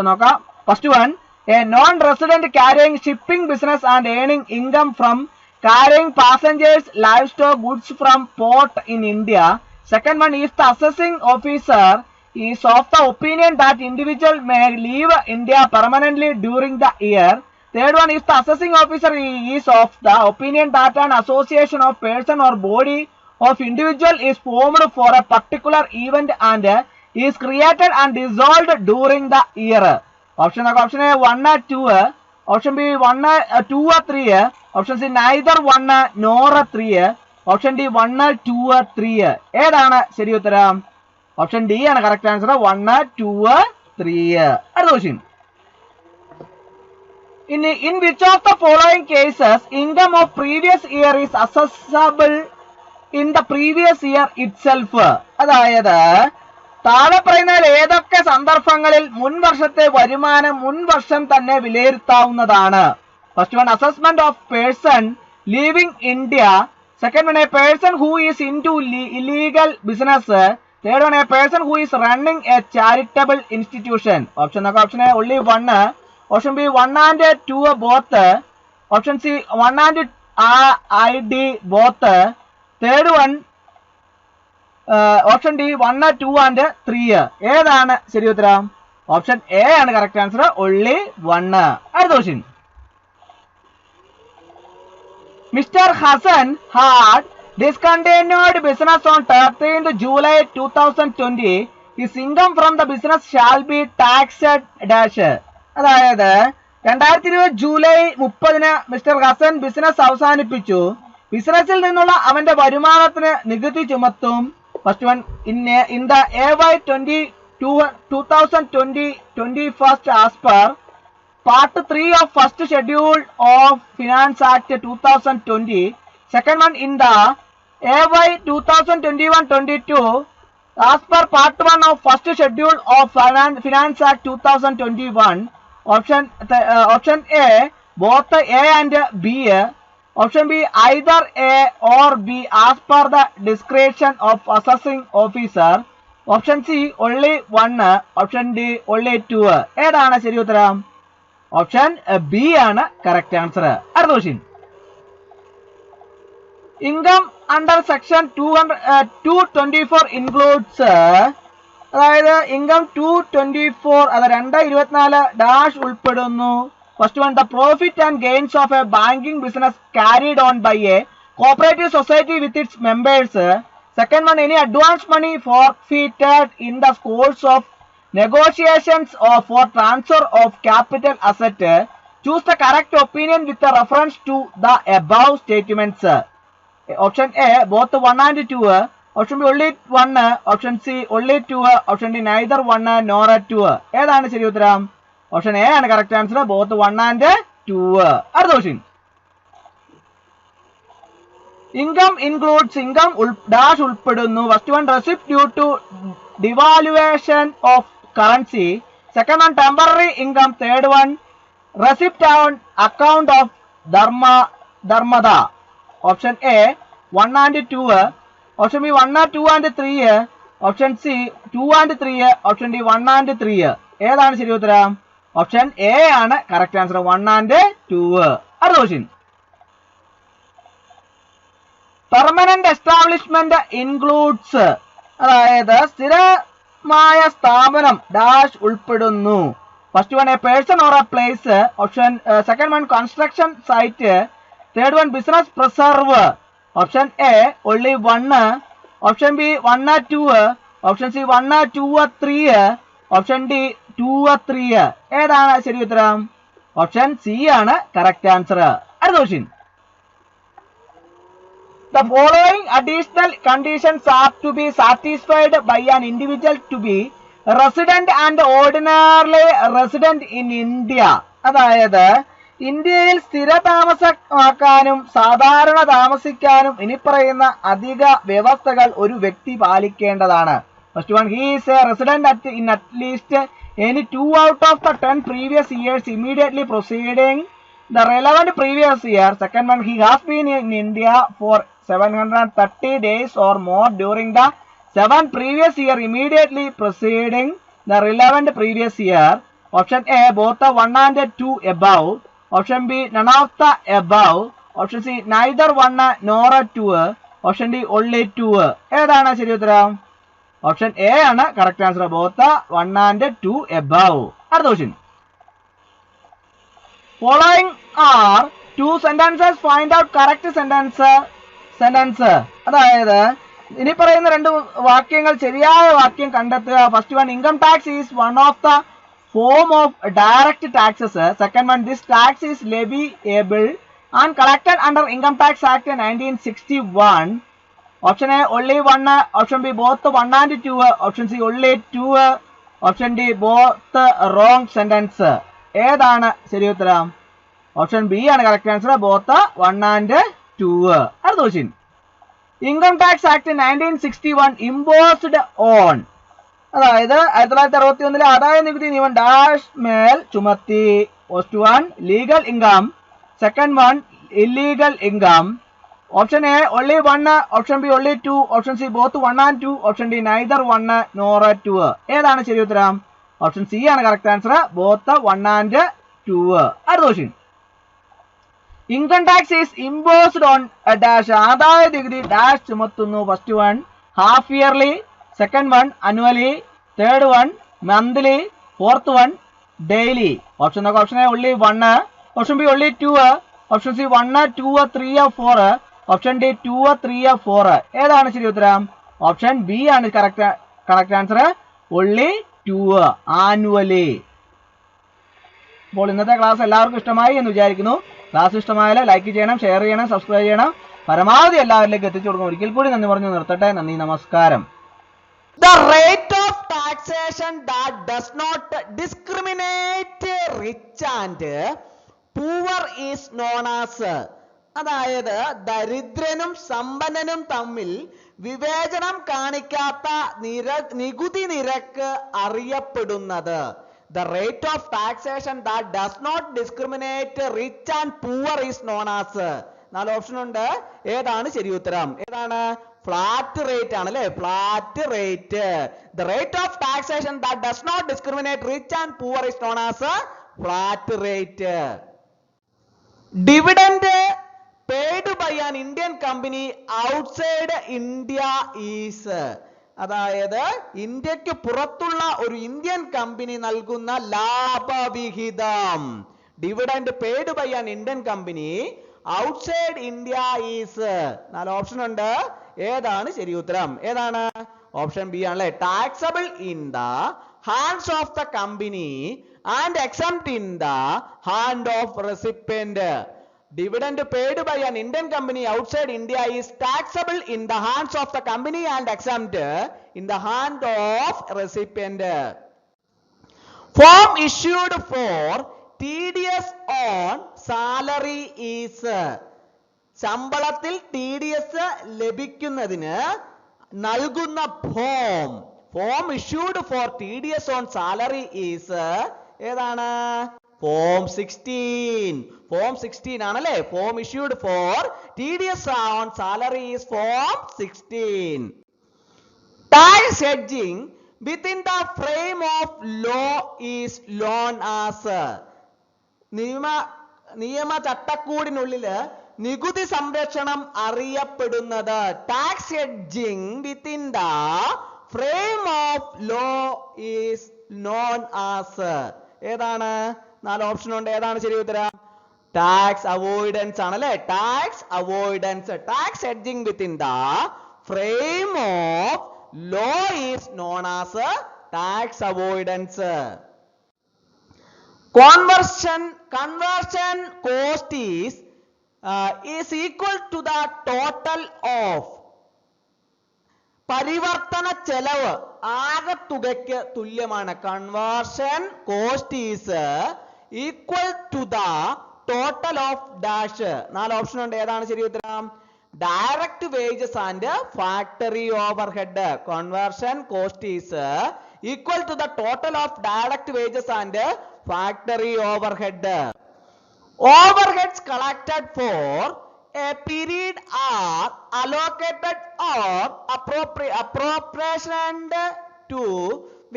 നോക്കാം. First one, a non-resident carrying shipping business and earning income from carrying passengers, livestock, goods from port in India. Second one is the assessing officer is of the opinion that individual may leave India permanently during the year. Third one is the assessing officer is of the opinion that an association of person or body of individual is formed for a particular event and is created and dissolved during the year. Option A 1 or 2, option B 1 2 or 3, option C neither 1 nor 3, option D 1 2 or 3. ഏതാണ് ശരി ഉത്തരം? ഓപ്ഷൻ ഡി ആണ് കറക്റ്റ് ആൻസർ. 1 2 3. അടുത്ത question. In which of the following cases income of previous year is assessable in the previous year itself? അതായത് താഴെ പറയുന്നതിൽ ഏതൊക്കെ സന്ദർഭങ്ങളിൽ മുൻ വർഷത്തെ വരുമാനം മുൻ വർഷം തന്നെ വിലയിരുത്താവുന്നതാണ്? First one, assessment of person leaving India. Second one, a person who is into illegal business. Third one, a person who is running a charitable institution. Option A only 1, option B 1 and 2 both, option C 1 and ID both, third one option D 1 2 and 3. ഏതാണ് ശരി ഉത്തരം? ഓപ്ഷൻ എ ആണ് കറക്റ്റ് ആൻസർ, only 1. അടുത്ത question. Mister Hasan had discontinued business on 13th July 2020 his income from the business shall be taxed dash. അതായത് 2020 ജൂലൈ 30 മിസ്റ്റർ ഹസൻ ബിസിനസ് അവസാനിപ്പിച്ചു. ബിസിനസ്സിൽ നിന്നുള്ള അവന്റെ വരുമാനത്തിന് നികുതി ചുമത്തും. First one in the AY 2020 as per Part 3 of first schedule of Finance Act 2020. Second one in the AY 2021-22 as per Part 1 of first schedule of Finance Act 2021. Option A both A and B. Option B either A or B as per the discretion of assessing officer. Option C only one. Option D only two. ഏതാണ് ശരി ഉത്തരം? ഓപ്ഷൻ ബി ആണ് കറക്റ്റ് ആൻസർ. അടുത്ത question. Income under section 224 includes, അതായത് ഇൻകം 224 അത് 224 ഡാഷ് ഉൾപ്പെടുന്നു. First one the profit and gains of a banking business carried on by a cooperative society with its members. Second one any advance money forfeited in the course of negotiations for transfer of capital asset. Choose the correct opinion with the reference to the above statements. Option A both 1 and 2. Option B only 1. Option C only 2. Option D neither 1 nor 2. ഏതാണ് ശരി ഉത്തരം? ഓപ്ഷൻ എ ആണ് കറക്റ്റ് ആൻസർ, ബോത്ത് 1 and 2. അടുത്ത question. Income includes, income dash ഉൾപ്പെടുന്നു. First one receipt due to devaluation of currency. Second one temporary income. Third one receipt on account of dharmada. Option A 1 and 2. Option B 1 and 2 and 3. Option C 2 and 3. Option D 1 and 3. ഏതാണ് ശരി ഉത്തരം? ഓപ്ഷൻ എ ആണ് കറക്റ്റ് ആൻസർ, 1 and 2. അടുത്ത ക്വസ്റ്റ്യൻ. പെർമനന്റ് എസ്റ്റാബ്ലിഷ്മെന്റ് ഇൻക്ലൂഡ്സ്, അതായത് സ്ഥിരമായ സ്ഥാപനം ഡാഷ് ഉൾപ്പെടുന്നു. First one a person or a place. Option second one construction site. Third one business preserve. Option A only 1. Option B 1 and 2. Option C 1 and 2 and 3. Option D 2 and 3. ഏതാണ് ശരി ഉത്തരം? ഓപ്ഷൻ സി ആണ് കറക്റ്റ് ആൻസർ. അടുത്ത question. The following additional conditions are to be satisfied by an individual to be resident and ordinarily resident in India. അതായത് ഇന്ത്യയിൽ സ്ഥിര താമസമാക്കാനും സാധാരണ താമസിക്കാനും ഇനി പറയുന്ന അധിക വ്യവസ്ഥകൾ ഒരു വ്യക്തി പാലിക്കേണ്ടതാണ്. First one, he is a resident in at least any 2 out of the 10 previous years immediately preceding the relevant previous year. Second one, he has been in India for 730 days or more during the 7 previous year immediately preceding the relevant previous year. Option A both the 1 and 2 above. Option B none of the above. Option C neither 1 nor 2. Option D only 2. ഏതാണ് ശരി ഉത്തരം? ഓപ്ഷൻ എ ആണ് correct answer, both 1 and 2 above. അടുത്ത question. Following are 2 sentences. Find out correct sentence. അതായത് ഇനി പറയുന്ന 2 വാക്യങ്ങൾ ശരിയായ വാക്യം കണ്ടെത്തുക. First one, income tax is one of the form of direct taxes. Second one, this tax is leviable and collected under income tax act 1961. Option A only 1. Option B both 1 and 2. Option C only 2. Option D both wrong sentence. ഏതാണ് ശരി ഉത്തരം? ഓപ്ഷൻ ബി ആണ് കറക്റ്റ് ആൻസർ, ബോത്ത് 1 and 2. അടുത്ത question. Income tax act 1961 imposed on, അതായത് 1961 ആദായ നികുതി നിയമം ഡാഷ് മേൽ ചുമത്തി. First one legal income. Second one illegal income. Option A only 1. Option B only 2. Option C both 1 and 2. Option D neither 1 nor 2. ഏതാണ് ശരി ഉത്തരം? ഓപ്ഷൻ സി ആണ് കറക്റ്റ് ആൻസർ, ബോത്ത് 1 and 2. അടുത്ത question. Income tax is imposed on dash, ആദായ നികുതി ഡാഷ് ചുമത്തുന്നു. First one half yearly. Second one annually. Third one monthly. Fourth one daily. Option നോക്കാം. Option A only 1. Option B only 2. Option C 1, 2, 3, 4. Option D 2, 3, 4. ഏതാണ് ശരി ഉത്തരം? ഓപ്ഷൻ ബി ആണ് കറക്റ്റ് ആൻസർ, only 2 annually. അപ്പോൾ ഇന്നത്തെ ക്ലാസ് എല്ലാവർക്കും ഇഷ്ടമായി എന്ന് വിചാരിക്കുന്നു. ക്ലാസ് ഇഷ്ടമായാൽ ലൈക്ക് ചെയ്യണം, ഷെയർ ചെയ്യണം, സബ്സ്ക്രൈബ് ചെയ്യണം, പരമാവധി എല്ലാവരിലേക്ക് എത്തിച്ചു കൊടുക്കണം. ഒരിക്കൽ കൂടി നന്ദി പറഞ്ഞു നിർത്തട്ടെ. നന്ദി, നമസ്കാരം. The rate of taxation that does not discriminate rich and poor is known as, അതായത് ദരിദ്രനും സമ്പന്നനും തമ്മിൽ വിവേചനം കാണിക്കാത്ത നികുതി നിരക്ക് അറിയപ്പെടുന്നത്. The rate of taxation that does not discriminate rich and poor is known as. 4 option ഉണ്ട്. ഏതാണ് ശരി ഉത്തരം? ഏതാണ്? ഫ്ലാറ്റ് റേറ്റ് ആണ് അല്ലേ? Flat rate. The rate of taxation that does not discriminate rich and poor is known as flat rate. Dividend paid by an Indian company outside India is, അതായത് ഇന്ത്യക്ക് പുറത്തുള്ള ഒരു ഇന്ത്യൻ കമ്പനി നൽകുന്ന ലാഭവിഹിതം. Dividend paid by an Indian company outside India is. 4 option ഉണ്ട്. ഏതാണ് ശരി ഉത്തരം? ഏതാണ്? ഓപ്ഷൻ ബി ആണല്ലേ. Taxable in the hands of the company and exempt in the hand of recipient. Dividend paid by an Indian company outside India is taxable in the hands of the company and exempt in the hand of recipient. Form issued for TDS on salary is, ശമ്പളത്തിൽ TDS ലഭിക്കുന്നതിന് നൽകുന്ന form issued for TDS on salary is, ഏതാണ്? Form 16. Form 16 ആണല്ലേ. Form issued for TDS on salary is Form 16. Tax hedging within the frame of law is known as, നിയമ ചട്ടക്കൂടിനുള്ളില് നികുതി സംരക്ഷണം അറിയപ്പെടുന്നത്. Tax hedging within the frame of law is known as. ഏതാണ്? 4 ഓപ്ഷൻ ഉണ്ട്. ഏതാണ് ശരി ഉത്തരം? ടാക്സ് അവോയ്ഡൻസ് ആണല്ലേ. Tax avoidance. Tax hedging within the frame of law is known as tax avoidance. Conversion cost is equal to the total of, പരിവർത്തന ചെലവ് ആകെത്തുകയ്ക്ക് തുല്യമാണ്. Conversion cost is equal to the total of dash. 4 option ഉണ്ട്. ഏതാണ് ശരി ഉത്തരം? Direct wages and factory overhead. Conversion cost is equal to the total of direct wages and factory overhead. Overheads collected for a period are allocated or appropriated to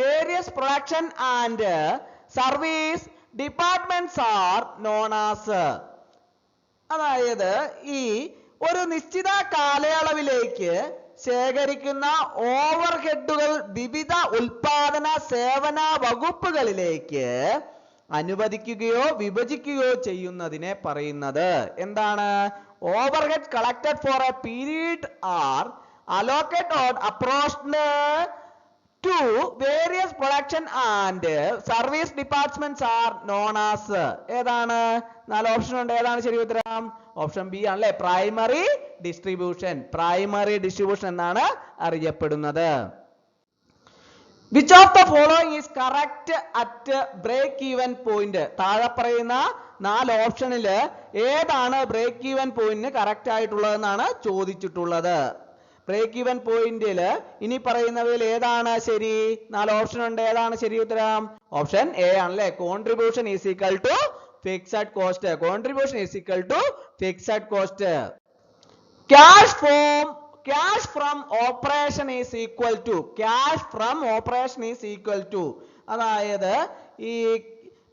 various production and service departments are known as. അതായത് ഈ ഒരു നിശ്ചിത കാലയളവിലേക്ക് ശേഖരിക്കുന്ന ഓവർഹെഡുകൾ വിവിധ ഉൽപാദന സേവന വകുപ്പുകളിലേക്ക് അനുവദിക്കുകയോ വിഭജിക്കുകയോ ചെയ്യുന്നതിനെ പറയുന്നത് എന്താണ്? Overhead collected for a period are allocated or approached to various production and service departments are known as. ഏതാണ്? 4 ഓപ്ഷൻ ഉണ്ട്. ഏതാണ് ശരി ഉത്തരം? ഓപ്ഷൻ ബി ആണല്ലേ. Primary distribution. പ്രൈമറി ഡിസ്ട്രിബ്യൂഷൻ എന്നാണ് അറിയപ്പെടുന്നത്. Which of the following is correct at break even point? താഴെ പറയുന്ന 4 ഓപ്ഷനിൽ ഏതാണ് ബ്രേക്ക് ഈവൻ പോയിന്റിന് കറക്റ്റ് ആയിട്ടുള്ളതെന്നാണ് ചോദിച്ചിട്ടുള്ളത്. ബ്രേക്ക് ഈവൻ പോയിന്റിൽ ഇനി പറയുന്നവയിൽ ഏതാണ് ശരി? 4 ഓപ്ഷൻ ഉണ്ട്. ഏതാണ് ശരി ഉത്തരം? ഓപ്ഷൻ എ ആണല്ലേ. Contribution is equal to fixed cost. Contribution is equal to fixed cost. Cash from operation is equal to, cash from operation is equal to, അതായത് ഈ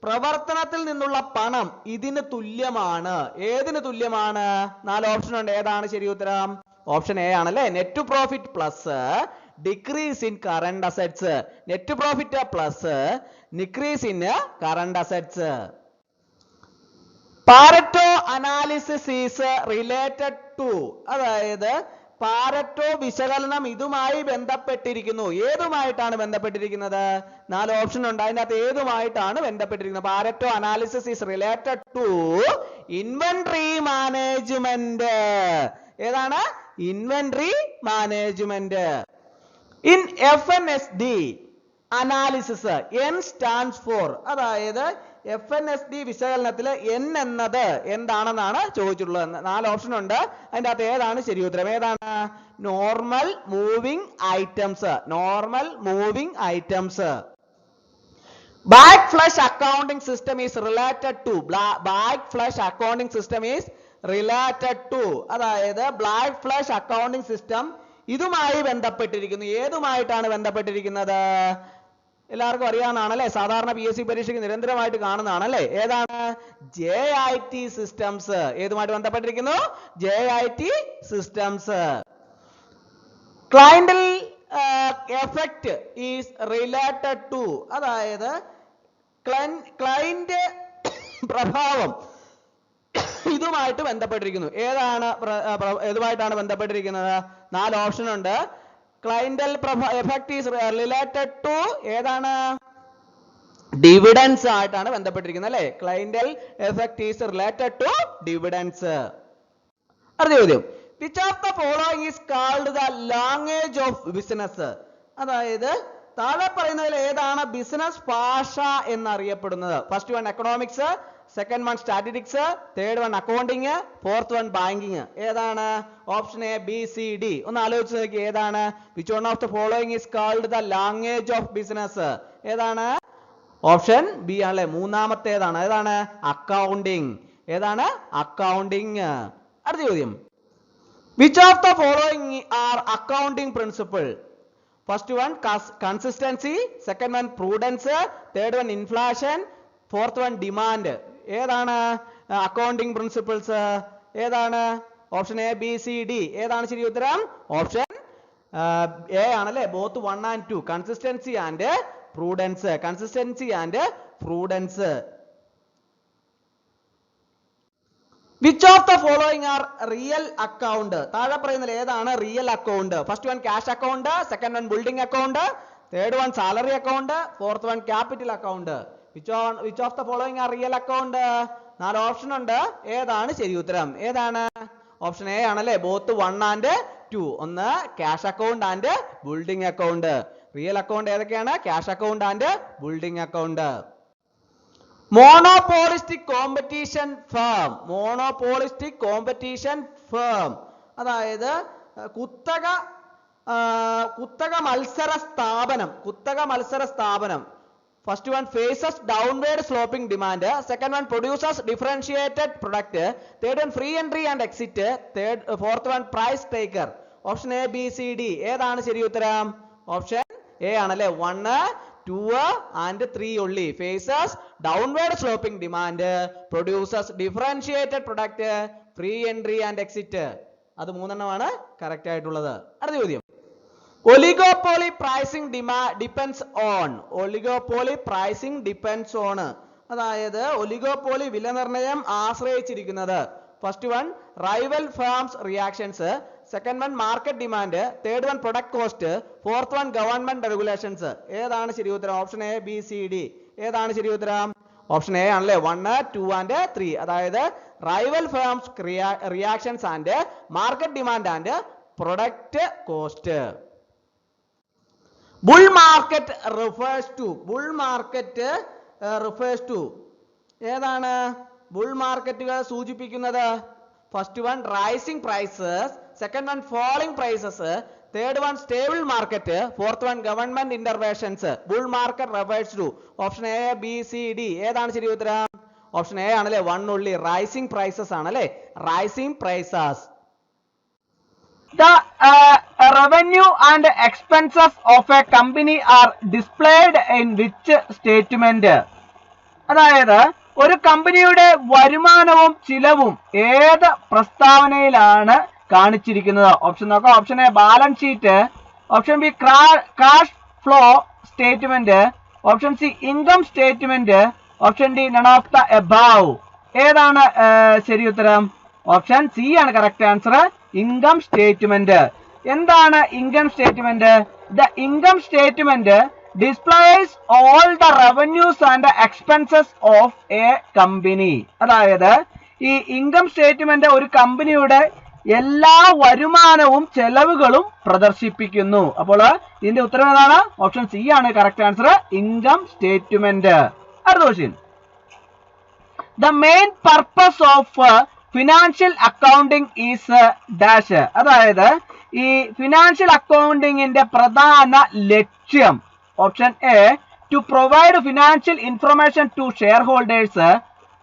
പ്രവർത്തനത്തിൽ നിന്നുള്ള പണം ഇതിന് തുല്യമാണ്. ഏതിന് തുല്യമാണ്? 4 ഓപ്ഷൻ ഉണ്ട്. ഏതാണ് ശരി ഉത്തരം? ഓപ്ഷൻ എ ആണല്ലേ. Net profit plus decrease in current assets. Net profit plus decrease in current assets. Pareto analysis is related to, അതായത് പാരറ്റോ വിശകലനം ഇതുമായി ബന്ധപ്പെട്ടിരിക്കുന്നു. ഏതുമായിട്ടാണ് ബന്ധപ്പെട്ടിരിക്കുന്നത്? 4 ഓപ്ഷൻ ഉണ്ട്, അതിന്റെ അകത്ത് ഏതുമായിട്ടാണ് ബന്ധപ്പെട്ടിരിക്കുന്നത്? Pareto analysis is related to inventory management. ഏതാണ്? Inventory management. In FNSD analysis N stands for, അതായത് FNSD വിശകലനത്തിൽ N എന്നത് എന്താണെന്നാണ് ചോദിച്ചിട്ടുള്ളത്. 4 ഓപ്ഷൻ ഉണ്ട്, അതിന്റെ അകത്ത് ഏതാണ് ശരി ഉത്തരം? ഏതാണ്? Normal moving items. Normal moving items. Back flush accounting system is related to. Back flush accounting system is related to, അതായത് ബ്ലാക്ക് ഫ്ലഷ് അക്കൗണ്ടിംഗ് സിസ്റ്റം ഇതുമായി ബന്ധപ്പെട്ടിരിക്കുന്നു. ഏതുമായിട്ടാണ് ബന്ധപ്പെട്ടിരിക്കുന്നത്? എല്ലാവർക്കും അറിയാവുന്നതാണല്ലേ, സാധാരണ PSC പരീക്ഷയ്ക്ക് നിരന്തരമായിട്ട് കാണുന്നതാണല്ലേ. ഏതാണ്? JIT systems. ഏതുമായിട്ട് ബന്ധപ്പെട്ടിരിക്കുന്നു? JIT systems. Clientele effect is related to, അതായത് ക്ലയന്റ് പ്രഭാവം ഇതുമായിട്ട് ബന്ധപ്പെട്ടിരിക്കുന്നു. ഏതുമായിട്ടാണ് ബന്ധപ്പെട്ടിരിക്കുന്നത്? 4 ഓപ്ഷൻ ഉണ്ട്. Clientele effect is related to ഏതാണ്? ഡിവിഡൻസ് ആയിട്ടാണ് ബന്ധപ്പെട്ടിരിക്കുന്നത് അല്ലെ. Clientele effect is related to dividends. അടുത്ത ചോദ്യം, which of the following is called the language of business? അതായത് താഴെ പറയുന്നതിൽ ഏതാണ് ബിസിനസ് ഭാഷ എന്നറിയപ്പെടുന്നത്? First one economics, second one statistics, third one accounting, fourth one banking. ഏതാണ്? Option A, B, C, D. ഒന്ന് ആലോചിച്ച് നോക്കി, ഏതാണ്? Which one of the following is called the language of business? ഏതാണ്? ഓപ്ഷൻ B ആണല്ലേ, മൂന്നാമത്തേതാണ്. ഏതാണ്? അക്കൗണ്ടിങ്. ഏതാണ്? അക്കൗണ്ടിങ്. അടുത്ത ചോദ്യം, which of the following R accounting principle? First one consistency, second one prudence, third one inflation, fourth one demand. ഏതാണ് അക്കൗണ്ടിങ് പ്രിൻസിപ്പിൾസ്? ഏതാണ്? Option A, B, C, D. ഏതാണ് ശരി ഉത്തരം? ഓപ്ഷൻ A ആണല്ലേ, both 1 and 2. Consistency and prudence. Consistency and prudence. Which of the following are real account? താഴെ പറയുന്നതിൽ ഏതാണ് real account? First one cash account, second one building account, third one salary account, fourth one capital account. Which of the following are real account? 4 option ഉണ്ട്, ഏതാണ് ശരി ഉത്തരം? ഏതാണ്? ഓപ്ഷൻ A ആണല്ലേ, ബോത്ത് 1 and 2. ഒന്ന് cash account and building account. Real account ഏതൊക്കെയാണ്? Cash account and building account. Monopolistic competition firm. Monopolistic competition firm, അതായത് കുത്തക മത്സര സ്ഥാപനം. കുത്തക മത്സര സ്ഥാപനം. First one faces downward sloping demand, second one producers differentiated product, third one free entry and exit, fourth one price taker. Option A, B, C, D. ഏതാണ് ശരി ഉത്തരം? ഓപ്ഷൻ A ആണല്ലേ, 1, 2 and 3 only. Faces downward sloping demand, producers differentiated product, free entry and exit. അത് 3 കറക്റ്റ് ആയിട്ടുള്ളത്. അടുത്ത ചോദ്യം, oligopoly pricing depends on. Oligopoly pricing depends on, അതായത് ഒലിഗോപോളി വില നിർണ്ണയം ആശ്രയിച്ചിരിക്കുന്നത്. First one rival firms reactions, second one market demand, third one product cost, fourth one government regulations. ഏതാണ് ശരി ഉത്തരം? Option A, B, C, D. ഏതാണ് ശരി ഉത്തരം? ഓപ്ഷൻ A ആണല്ലേ, 1, 2 and 3. അതായത് rival firms reactions and market demand and product cost. Bull market refers to. Bull market refers to ഏതാണ്? ബുൾ മാർക്കറ്റുകൾ സൂചിപ്പിക്കുന്നത് first one rising prices, second one falling prices, third one stable market, fourth one government interventions. Bull market refers to. Option A, B, C, D. ഏതാണ് ശരി ഉത്തരം? ഓപ്ഷൻ A ആണല്ലേ, 1 only. റൈസിംഗ് പ്രൈസസ് ആണല്ലേ, rising prices. The revenue and expenses of a company are displayed in which statement? അതായത് ഒരു കമ്പനിയുടെ വരുമാനവും ചിലവും ഏത് പ്രസ്താവനയിലാണ് കാണിച്ചിരിക്കുന്നത്? ഓപ്ഷൻ നോക്കാം. Option A balance sheet, option B cash flow statement, option C income statement, option D none of the above. ഏതാണ് ശരി ഉത്തരം? ഓപ്ഷൻ C ആണ് കറക്റ്റ് ആൻസർ. Income statement. എന്താണ് income statement? The income statement displays all the revenues and expenses of a company. അതായത് ഈ ഇൻകം സ്റ്റേറ്റ്മെന്റ് ഒരു കമ്പനിയുടെ എല്ലാ വരുമാനവും ചെലവുകളും പ്രദർശിപ്പിക്കുന്നു. അപ്പോൾ ഇതിന്റെ ഉത്തരം ഏതാണ്? ഓപ്ഷൻ സി ആണ് കറക്റ്റ് ആൻസർ, ഇൻകം സ്റ്റേറ്റ്മെന്റ്. അടുത്ത question. The main purpose of financial accounting is dash. അതായത് ഈ ഫിനാൻഷ്യൽ അക്കൗണ്ടിങ്ങിന്റെ പ്രധാന ലക്ഷ്യം. Option A to provide financial information to shareholders.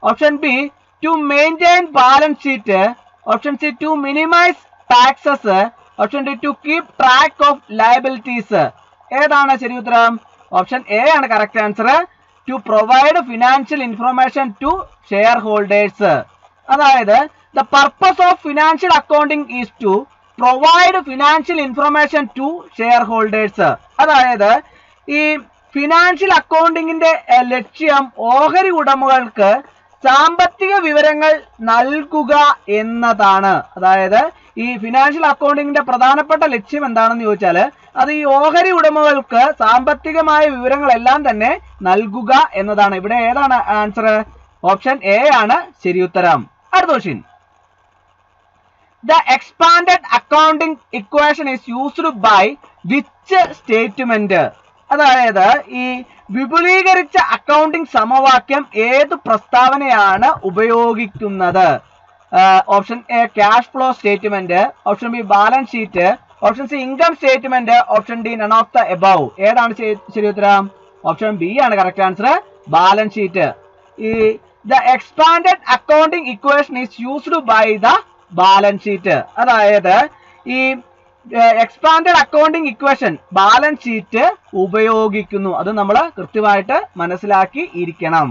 Option B to maintain balance sheet. Option C to minimise taxes. Option D to keep track of liabilities. ഏതാണ് ശരി ഉത്തരം? ഓപ്ഷൻ എ ആണ് correct answer, to provide financial information to shareholders. അതായത് the purpose of financial accounting is to provide financial information to shareholders. അതായത് ഈ ഫിനാൻഷ്യൽ അക്കൗണ്ടിങ്ങിന്റെ ലക്ഷ്യം ഓഹരി ഉടമകൾക്ക് സാമ്പത്തിക വിവരങ്ങൾ നൽകുക എന്നതാണ്. അതായത് ഈ ഫിനാൻഷ്യൽ അക്കൗണ്ടിങ്ങിന്റെ പ്രധാനപ്പെട്ട ലക്ഷ്യം എന്താണെന്ന് ചോദിച്ചാൽ അത് ഈ ഓഹരി ഉടമകൾക്ക് സാമ്പത്തികമായ വിവരങ്ങളെല്ലാം തന്നെ നൽകുക എന്നതാണ്. ഇവിടെ ഏതാണ് ആൻസർ? ഓപ്ഷൻ എ ആണ് ശരി ഉത്തരം. അടുത്ത question. The expanded accounting equation is used by which statement? അതായത് ഈ വിപുലീകരിച്ച അക്കൗണ്ടിംഗ് സമവാക്യം ഏത് പ്രസ്താവനയാണ് ഉപയോഗിക്കുന്നത്? Option A cash flow statement. Option B balance sheet. Option C income statement. Option D none of the above. ഏതാണ് ശരി ഉത്തരം? ഓപ്ഷൻ ബി ആണ് കറക്റ്റ് ആൻസർ, ബാലൻസ് ഷീറ്റ്. ഈ the expanded accounting equation is used by the balance sheet. അതായത് ഈ expanded accounting equation balance sheet ഉപയോഗിക്കുന്നു. അത് നമ്മൾ കൃത്യമായിട്ട് മനസ്സിലാക്കി ഇരിക്കണം.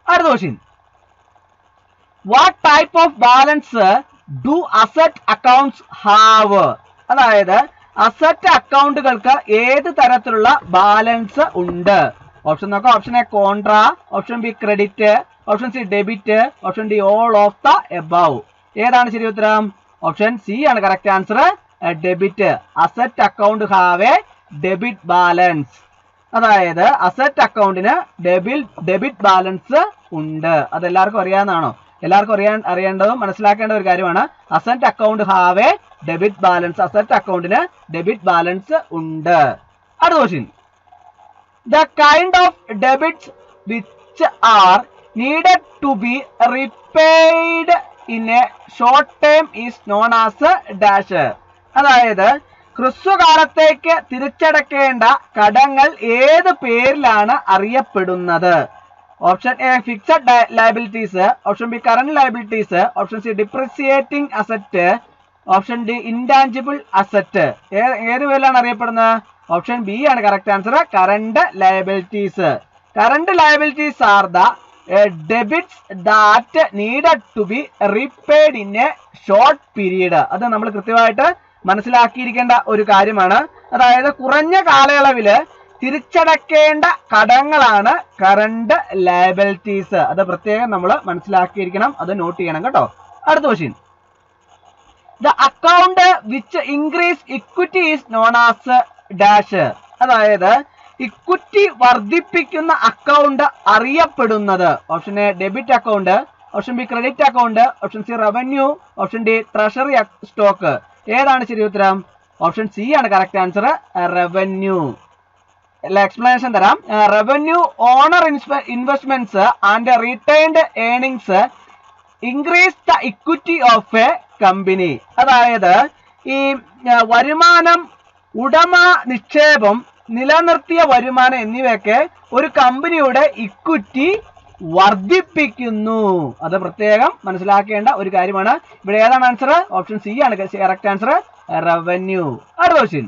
അടുത്ത question. What type of balance do asset accounts have? അതായത് അസറ്റ് അക്കൗണ്ടുകൾക്ക് ഏത് തരത്തിലുള്ള ബാലൻസ് ഉണ്ട്? ഓപ്ഷൻ നോക്കാം. Option A contra. Option B credit. Option C debit. Option D all of the above. ഏതാണ് ശരി ഉത്തരം? ഓപ്ഷൻ സി ആണ് correct answer, debit. Asset account have a debit balance. അതായത് അസറ്റ് അക്കൗണ്ടിന് ഡെബിറ്റ് ബാലൻസ് ഉണ്ട്. അത് എല്ലാവർക്കും അറിയാവുന്നതാണോ? എല്ലാവർക്കും അറിയേണ്ടതും മനസ്സിലാക്കേണ്ട ഒരു കാര്യമാണ്. Asset account have a debit balance. Asset അക്കൗണ്ടിന് ഡെബിറ്റ് ബാലൻസ് ഉണ്ട്. അടുത്ത question. The kind of debits which are needed to be repaid in a short term is known as dash. അതായത് ഹ്രസ്വകാലത്തേക്ക് തിരിച്ചടക്കേണ്ട കടങ്ങൾ ഏത് പേരിലാണ് അറിയപ്പെടുന്നത്? Option A fixed liabilities. Option B current liabilities. Option C depreciating asset. Option D intangible asset. ഏത് പേരിലാണ് അറിയപ്പെടുന്നത്? ഓപ്ഷൻ ബി ആണ് correct answer, current liabilities. Current liabilities are the debits that needed to B repaid in a short period. അത് നമ്മൾ കൃത്യമായിട്ട് മനസ്സിലാക്കിയിരിക്കേണ്ട ഒരു കാര്യമാണ്. അതായത് കുറഞ്ഞ കാലയളവില് തിരിച്ചടക്കേണ്ട കടങ്ങളാണ് കറന്റ് ലയബിലിറ്റീസ്. അത് പ്രത്യേകം നമ്മൾ മനസ്സിലാക്കിയിരിക്കണം, അത് നോട്ട് ചെയ്യണം കേട്ടോ. അടുത്ത question. The account which increase equity is known as dash. അതായത് ഇക്വിറ്റി വർദ്ധിപ്പിക്കുന്ന അക്കൗണ്ട് അറിയപ്പെടുന്നത്. Option A debit account. Option B credit account. Option C revenue. Option D treasury stock. ഏതാണ് ശരി ഉത്തരം? ഓപ്ഷൻ സി ആണ് കറക്റ്റ് ആൻസർ, റവന്യൂ. എക്സ്പ്ലനേഷൻ തരാം. Revenue owner investments and retained earnings increase the equity of a company. അതായത് ഈ വരുമാനം, ഉടമ നിക്ഷേപം, നിലനിർത്തിയ വരുമാനം എന്നിവയൊക്കെ ഒരു കമ്പനിയുടെ ഇക്വിറ്റി വർദ്ധിപ്പിക്കുന്നു. അത് പ്രത്യേകം മനസ്സിലാക്കേണ്ട ഒരു കാര്യമാണ്. ഇവിടെ ഏതാണ് ആൻസർ? ഓപ്ഷൻ സി ആണ് കറക്റ്റ് ആൻസർ, റവന്യൂ. അടുത്ത question.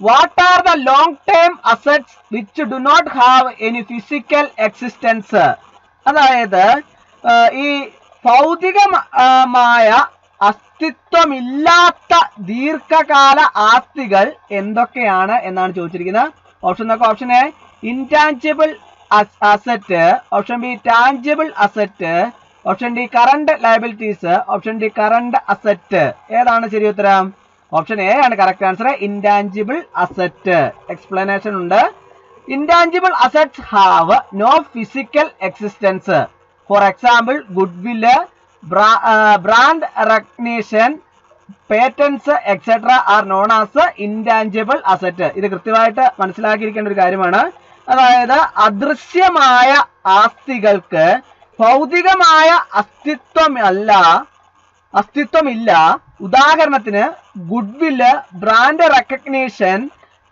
What are the long term assets which do not have any physical existence? അതായത് ഈ ഭൗതികമായ അസ്തിത്വമില്ലാത്ത ദീർഘകാല ആസ്തികൾ എന്തൊക്കെയാണ് എന്നാണ് ചോദിച്ചിരിക്കുന്നത്. ഓപ്ഷൻ നോക്കാം. Option A intangible asset. Option B tangible asset. Option D current liabilities, option D current asset. ഏതാണ് ശരി ഉത്തരം? ഓപ്ഷൻ എ ആണ് correct answer, intangible asset. Explanation ഉണ്ട്. Intangible assets have no physical existence. For example goodwill, brand recognition, patents etcetera are known as intangible asset. ഇത് കൃത്യമായിട്ട് മനസ്സിലാക്കിയിരിക്കേണ്ട ഒരു കാര്യമാണ്. അതായത് അദൃശ്യമായ ആസ്തികൾക്ക് ഭൗതികമായ അസ്തിത്വമില്ല. ഉദാഹരണത്തിന് ഗുഡ്വില്ല്, ബ്രാൻഡ് റെക്കഗ്നീഷൻ,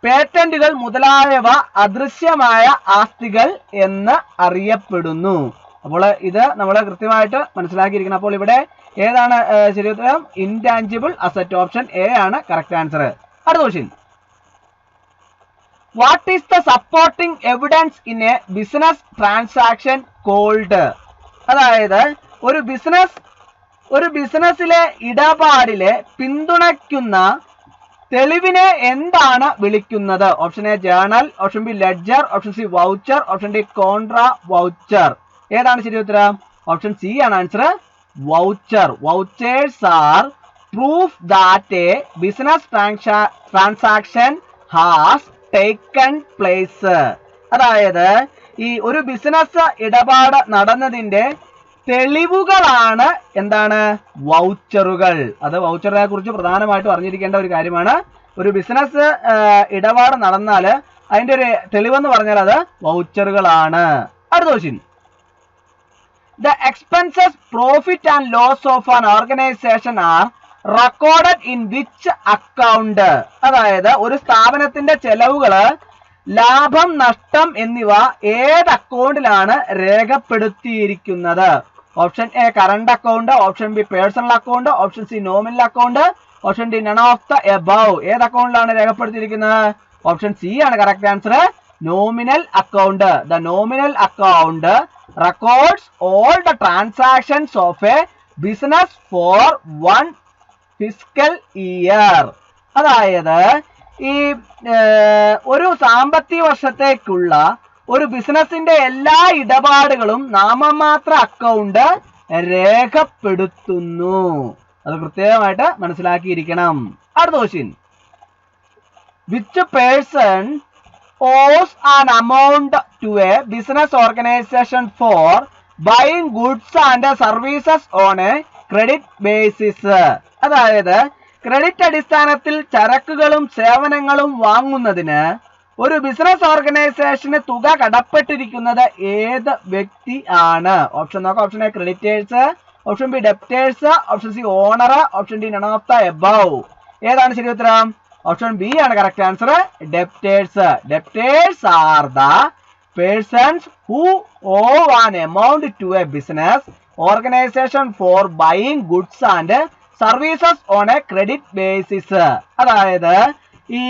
പേറ്റന്റുകൾ മുതലായവ അദൃശ്യമായ ആസ്തികൾ എന്ന് അറിയപ്പെടുന്നു. അപ്പോൾ ഇത് നമ്മൾ കൃത്യമായിട്ട് മനസ്സിലാക്കിയിരിക്കണം. അപ്പോൾ ഇവിടെ ഏതാണ് ശരി ഉത്തരം? Intangible asset. ഓപ്ഷൻ എ ആണ് കറക്റ്റ് ആൻസർ. അടുത്ത question. What is the supporting evidence in a business transaction called? അതായത് ഒരു ബിസിനസ്സിലെ ഇടപാടിലെ പിന്തുണയ്ക്കുന്ന തെളിവിനെ എന്താണ് വിളിക്കുന്നത്? Option A journal, option B ledger, option C voucher, option D contra voucher. ഏതാണ് ശരി ഉത്തരം? ഓപ്ഷൻ സി ആണ് answer, voucher. Vouchers are proof that a business transaction has taken place. അതായത് ഈ ഒരു ബിസിനസ് ഇടപാട് നടന്നതിന്റെ തെളിവുകളാണ് എന്താണ്? വൗച്ചറുകൾ. അത് വൗച്ചറിനെ കുറിച്ച് പ്രധാനമായിട്ടും അറിഞ്ഞിരിക്കേണ്ട ഒരു കാര്യമാണ്. ഒരു ബിസിനസ് ഇടപാട് നടന്നാൽ അതിന്റെ ഒരു തെളിവെന്ന് പറഞ്ഞാൽ അത് വൗച്ചറുകളാണ്. അടുത്ത question. The expenses, profit and loss of an organization are recorded in which account? അതായത് ഒരു സ്ഥാപനത്തിന്റെ ചെലവുകള്, ലാഭം, നഷ്ടം എന്നിവ ഏത് അക്കൗണ്ടിലാണ് രേഖപ്പെടുത്തിയിരിക്കുന്നത്? Option A current account, option B personal account, option C nominal account, option D none of the above. ഏത് അക്കൗണ്ടിലാണ് രേഖപ്പെടുത്തിയിരിക്കുന്നത്? ഓപ്ഷൻ സി ആണ് correct answer, nominal account. The nominal account records all the transactions of a business for one fiscal year. അതായത് ഈ ഒരു സാമ്പത്തിക വർഷത്തേക്കുള്ള ഒരു ബിസിനസിന്റെ എല്ലാ ഇടപാടുകളും നാമമാത്ര അക്കൗണ്ട് രേഖപ്പെടുത്തുന്നു. അത് കൃത്യമായിട്ട് മനസ്സിലാക്കിയിരിക്കണം. അടുത്ത question. Which person owes an amount to a business organization for buying goods and services on a credit basis? അതായത് ക്രെഡിറ്റ് അടിസ്ഥാനത്തിൽ ചരക്കുകളും സേവനങ്ങളും വാങ്ങുന്നതിന് ഒരു ബിസിനസ് ഓർഗനൈസേഷന് തുക കടപ്പെട്ടിരിക്കുന്നത് ഏത് വ്യക്തി ആണ്? ഓപ്ഷൻ നോക്കാം. Option A creditors, option B debtors, option C owner, option D none of the above. ഏതാണ് ശരി ഉത്തരം? ഓപ്ഷൻ ബി ആണ് correct answer, debtors. Debtors are the persons who owe an amount to a business organization for buying goods and services on a credit basis. അതായത് ഈ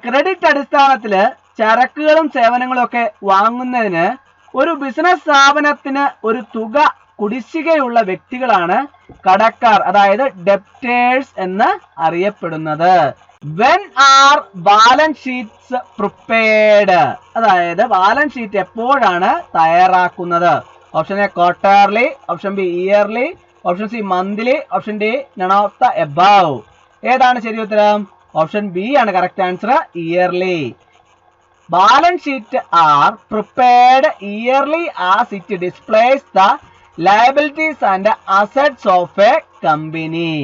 ക്രെഡിറ്റ് അടിസ്ഥാനത്തിൽ ചരക്കുകളും സേവനങ്ങളും ഒക്കെ വാങ്ങുന്നതിന് ഒരു ബിസിനസ് സ്ഥാപനത്തിന് ഒരു തുക കുടിശ്ശികയുള്ള വ്യക്തികളാണ് കടക്കാർ, അതായത് ഡെപ്റ്റേഴ്സ് എന്ന് അറിയപ്പെടുന്നത്. When are balance sheets prepared? അതായത് ബാലൻസ് ഷീറ്റ് എപ്പോഴാണ് തയ്യാറാക്കുന്നത്? Option A quarterly, option B yearly, option C monthly, option D none of the above. ഏതാണ് ശരി ഉത്തരം? ഓപ്ഷൻ ബി ആണ് correct answer, yearly. Balance sheet are prepared yearly as it displays the liabilities and assets of a company.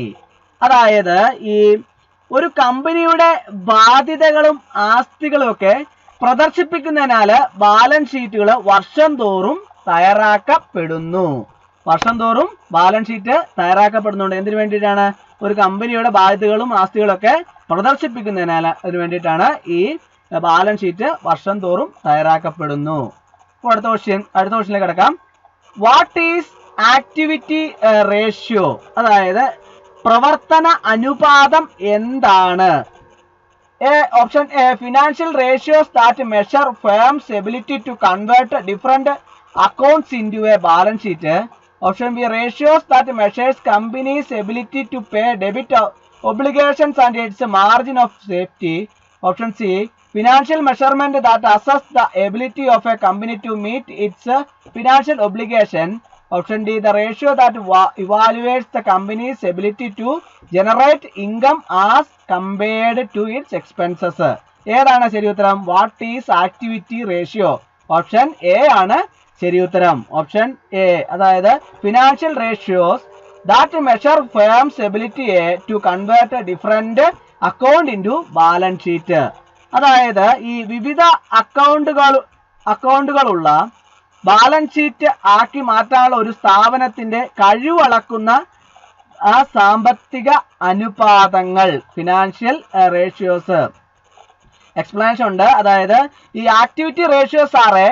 അതായത് ഈ ഒരു കമ്പനിയുടെ ബാധ്യതകളും ആസ്തികളും ഒക്കെ പ്രദർശിപ്പിക്കുന്നതിനാല് ബാലൻസ് ഷീറ്റുകൾ വർഷം തോറും തയ്യാറാക്കപ്പെടുന്നു. വർഷം തോറും ബാലൻസ് ഷീറ്റ് തയ്യാറാക്കപ്പെടുന്നുണ്ട്. എന്തിനു വേണ്ടിയിട്ടാണ്? ഒരു കമ്പനിയുടെ ബാധ്യതകളും ആസ്തികളും ഒക്കെ പ്രദർശിപ്പിക്കുന്നതിനാൽ അതിനു വേണ്ടിയിട്ടാണ് ഈ ബാലൻസ് ഷീറ്റ് വർഷം തോറും തയ്യാറാക്കപ്പെടുന്നു. അപ്പോൾ അടുത്ത ക്വസ്റ്റ്യനിലേക്ക് കിടക്കാം. What is activity ratio? അതായത് പ്രവർത്തന അനുപാതം എന്താണ്? Option A financial ratios that measure firms ability to convert different accounts into a balance sheet. Option B ratios that measures companies ability to pay debit obligations and its margin of safety. Option C financial measurement that assess the ability of a company to meet its financial obligation. Option D, the ratio that evaluates the company's ability to generate income as compared to its expenses. ഏതാണ് ശരി ഉത്തരം? What is activity ratio? Option A ആണ് ശരി ഉത്തരം. ഓപ്ഷൻ എ, അതായത് financial ratios that measure firm's ability to convert a different account into balance sheet. അതായത് ഈ വിവിധ അക്കൗണ്ടുകളുള്ള ബാലൻസ് ഷീറ്റ് ആക്കി മാറ്റാനുള്ള ഒരു സ്ഥാപനത്തിന്റെ കഴിവളക്കുന്ന ആ സാമ്പത്തിക അനുപാതങ്ങൾ, ഫിനാൻഷ്യൽ റേഷ്യോസ്. എക്സ്പ്ലനേഷൻ ഉണ്ട്. അതായത് ഈ activity ratios are a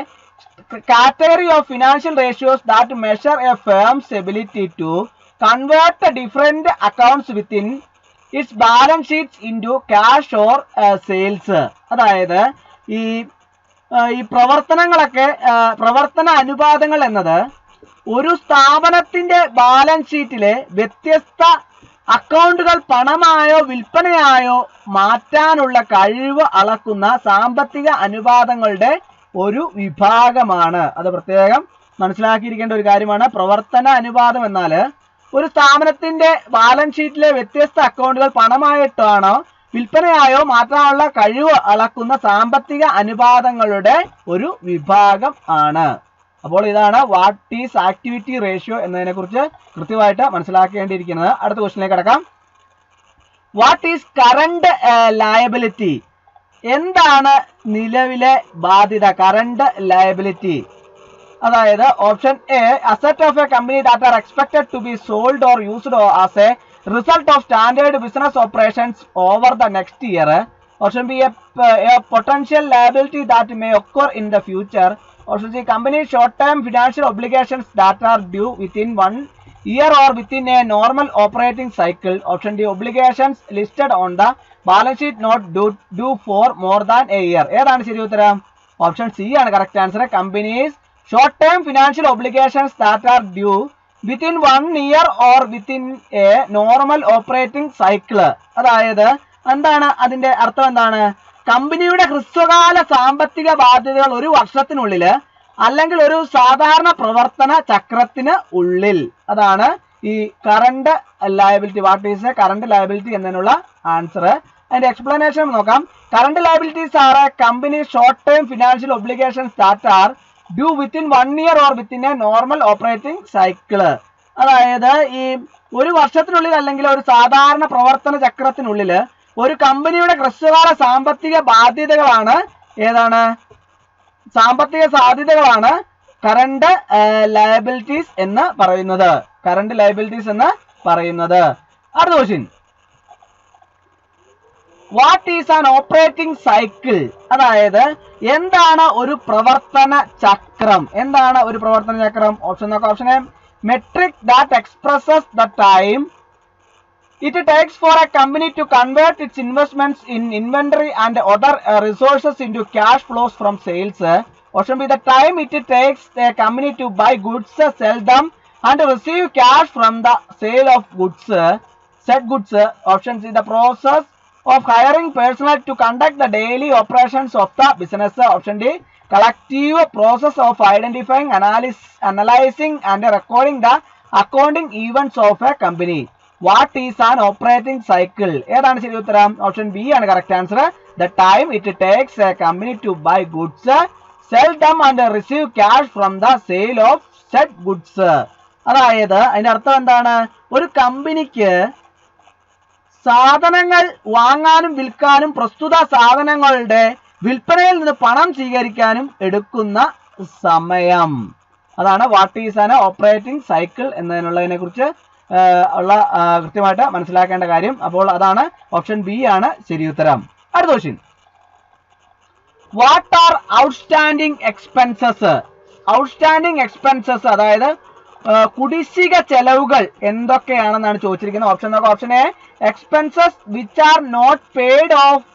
category of financial ratios that measure a firms ability to convert different accounts within its balance sheets into cash or sales. അതായത് ഈ പ്രവർത്തന അനുപാതങ്ങൾ എന്നത് ഒരു സ്ഥാപനത്തിന്റെ ബാലൻസ് ഷീറ്റിലെ വ്യത്യസ്ത അക്കൗണ്ടുകൾ പണമായോ വിൽപ്പനയായോ മാറ്റാനുള്ള കഴിവ് അളക്കുന്ന സാമ്പത്തിക അനുപാതങ്ങളുടെ ഒരു വിഭാഗമാണ്. അത് പ്രത്യേകം മനസ്സിലാക്കിയിരിക്കേണ്ട ഒരു കാര്യമാണ്. പ്രവർത്തന അനുപാതം എന്നാൽ ഒരു സ്ഥാപനത്തിന്റെ ബാലൻസ് ഷീറ്റിലെ വ്യത്യസ്ത അക്കൗണ്ടുകൾ പണമായിട്ടാണോ വിൽപ്പനയായോ മാറ്റാനുള്ള കഴിവ് അളക്കുന്ന സാമ്പത്തിക അനുപാതങ്ങളുടെ ഒരു വിഭാഗം ആണ്. അപ്പോൾ ഇതാണ് വാട്ട് ഈസ് ആക്ടിവിറ്റി റേഷ്യോ എന്നതിനെ കുറിച്ച് കൃത്യമായിട്ട് മനസ്സിലാക്കേണ്ടിയിരിക്കുന്നത്. അടുത്ത ക്വസ്റ്റ്യനിലേക്ക് കടക്കാം. What is current liability? എന്താണ് നിലവിലെ ബാധ്യത? കറണ്ട് ലയബിലിറ്റി അതായത് option A, asset of a company that are expected to be sold or used as a result of standard business operations over the next year. Option B, a potential liability that may occur in the future. Option C, company short term financial obligations that are due within 1 year or within a normal operating cycle. Option D, obligations listed on the balance sheet not due for more than a year. ഏതാണ് ശരി ഉത്തരം? ഓപ്ഷൻ സി ആണ് correct answer. Companies short term financial obligations that are due within 1 year or within a normal operating cycle. അതായത് എന്താണ് അതിന്റെ അർത്ഥം? എന്താണ്? കമ്പനിയുടെ ഹ്രസ്വകാല സാമ്പത്തിക ബാധ്യതകൾ ഒരു വർഷത്തിനുള്ളിൽ അല്ലെങ്കിൽ ഒരു സാധാരണ പ്രവർത്തന ചക്രത്തിന് ഉള്ളിൽ. അതാണ് ഈ current liability. What is A current liability എന്നതിനുള്ള ആൻസർ. അതിന്റെ എക്സ്പ്ലനേഷൻ നോക്കാം. Current liabilities R A company short term financial obligations that are due within 1 year or within a normal operating cycle. അതായത് ഈ ഒരു വർഷത്തിനുള്ളിൽ അല്ലെങ്കിൽ ഒരു സാധാരണ പ്രവർത്തന ചക്രത്തിനുള്ളിൽ ഒരു കമ്പനിയുടെ ഹ്രസ്വകാല സാമ്പത്തിക ബാധ്യതകളാണ് ഏതാണ്? സാമ്പത്തിക സാധ്യതകളാണ് കറണ്ട് ലയബിലിറ്റീസ് എന്ന് പറയുന്നത്. കറണ്ട് ലയബിലിറ്റീസ് എന്ന് പറയുന്നത്. അടുത്ത question, what is an operating cycle? അതായത് എന്താണ് ഒരു പ്രവർത്തന ചക്രം? എന്താണ് ഒരു പ്രവർത്തന ചക്രം? ഓപ്ഷൻ നോക്കാം. Option A, metric that expresses the time it takes for a company to convert its investments in inventory and other resources into cash flows from sales. Option B, the time it takes a company to buy goods, sell them and receive cash from the sale of goods, said goods. Option C, the process of hiring personnel to conduct the daily operations of the business. Option D, collective process of identifying, analyzing and recording the accounting events of a company. What is an operating cycle? ഏതാണ് ശരി ഉത്തരം? ഓപ്ഷൻ ബി ആണ് correct answer. The time it takes a company to buy goods, sell them and receive cash from the sale of said goods. അതായത് അതിന്റെ അർത്ഥം എന്താണ്? ഒരു കമ്പനിക്ക് സാധനങ്ങൾ വാങ്ങാനും വിൽക്കാനും പ്രസ്തുത സാധനങ്ങളുടെ വിൽപ്പനയിൽ നിന്ന് പണം സ്വീകരിക്കാനും എടുക്കുന്ന സമയം. അതാണ് what is an operating cycle എന്നതിനുള്ളതിനെ കുറിച്ച് ഉള്ള കൃത്യമായിട്ട് മനസ്സിലാക്കേണ്ട കാര്യം. അപ്പോൾ അതാണ് ഓപ്ഷൻ ബി ആണ് ശരി ഉത്തരം. അടുത്ത question, what are outstanding expenses? Outstanding expenses അതായത് കുടിശ്ശിക ചെലവുകൾ എന്തൊക്കെയാണെന്നാണ് ചോദിച്ചിരിക്കുന്നത്. ഓപ്ഷൻ നോക്കാം. Option A, expenses which are not paid off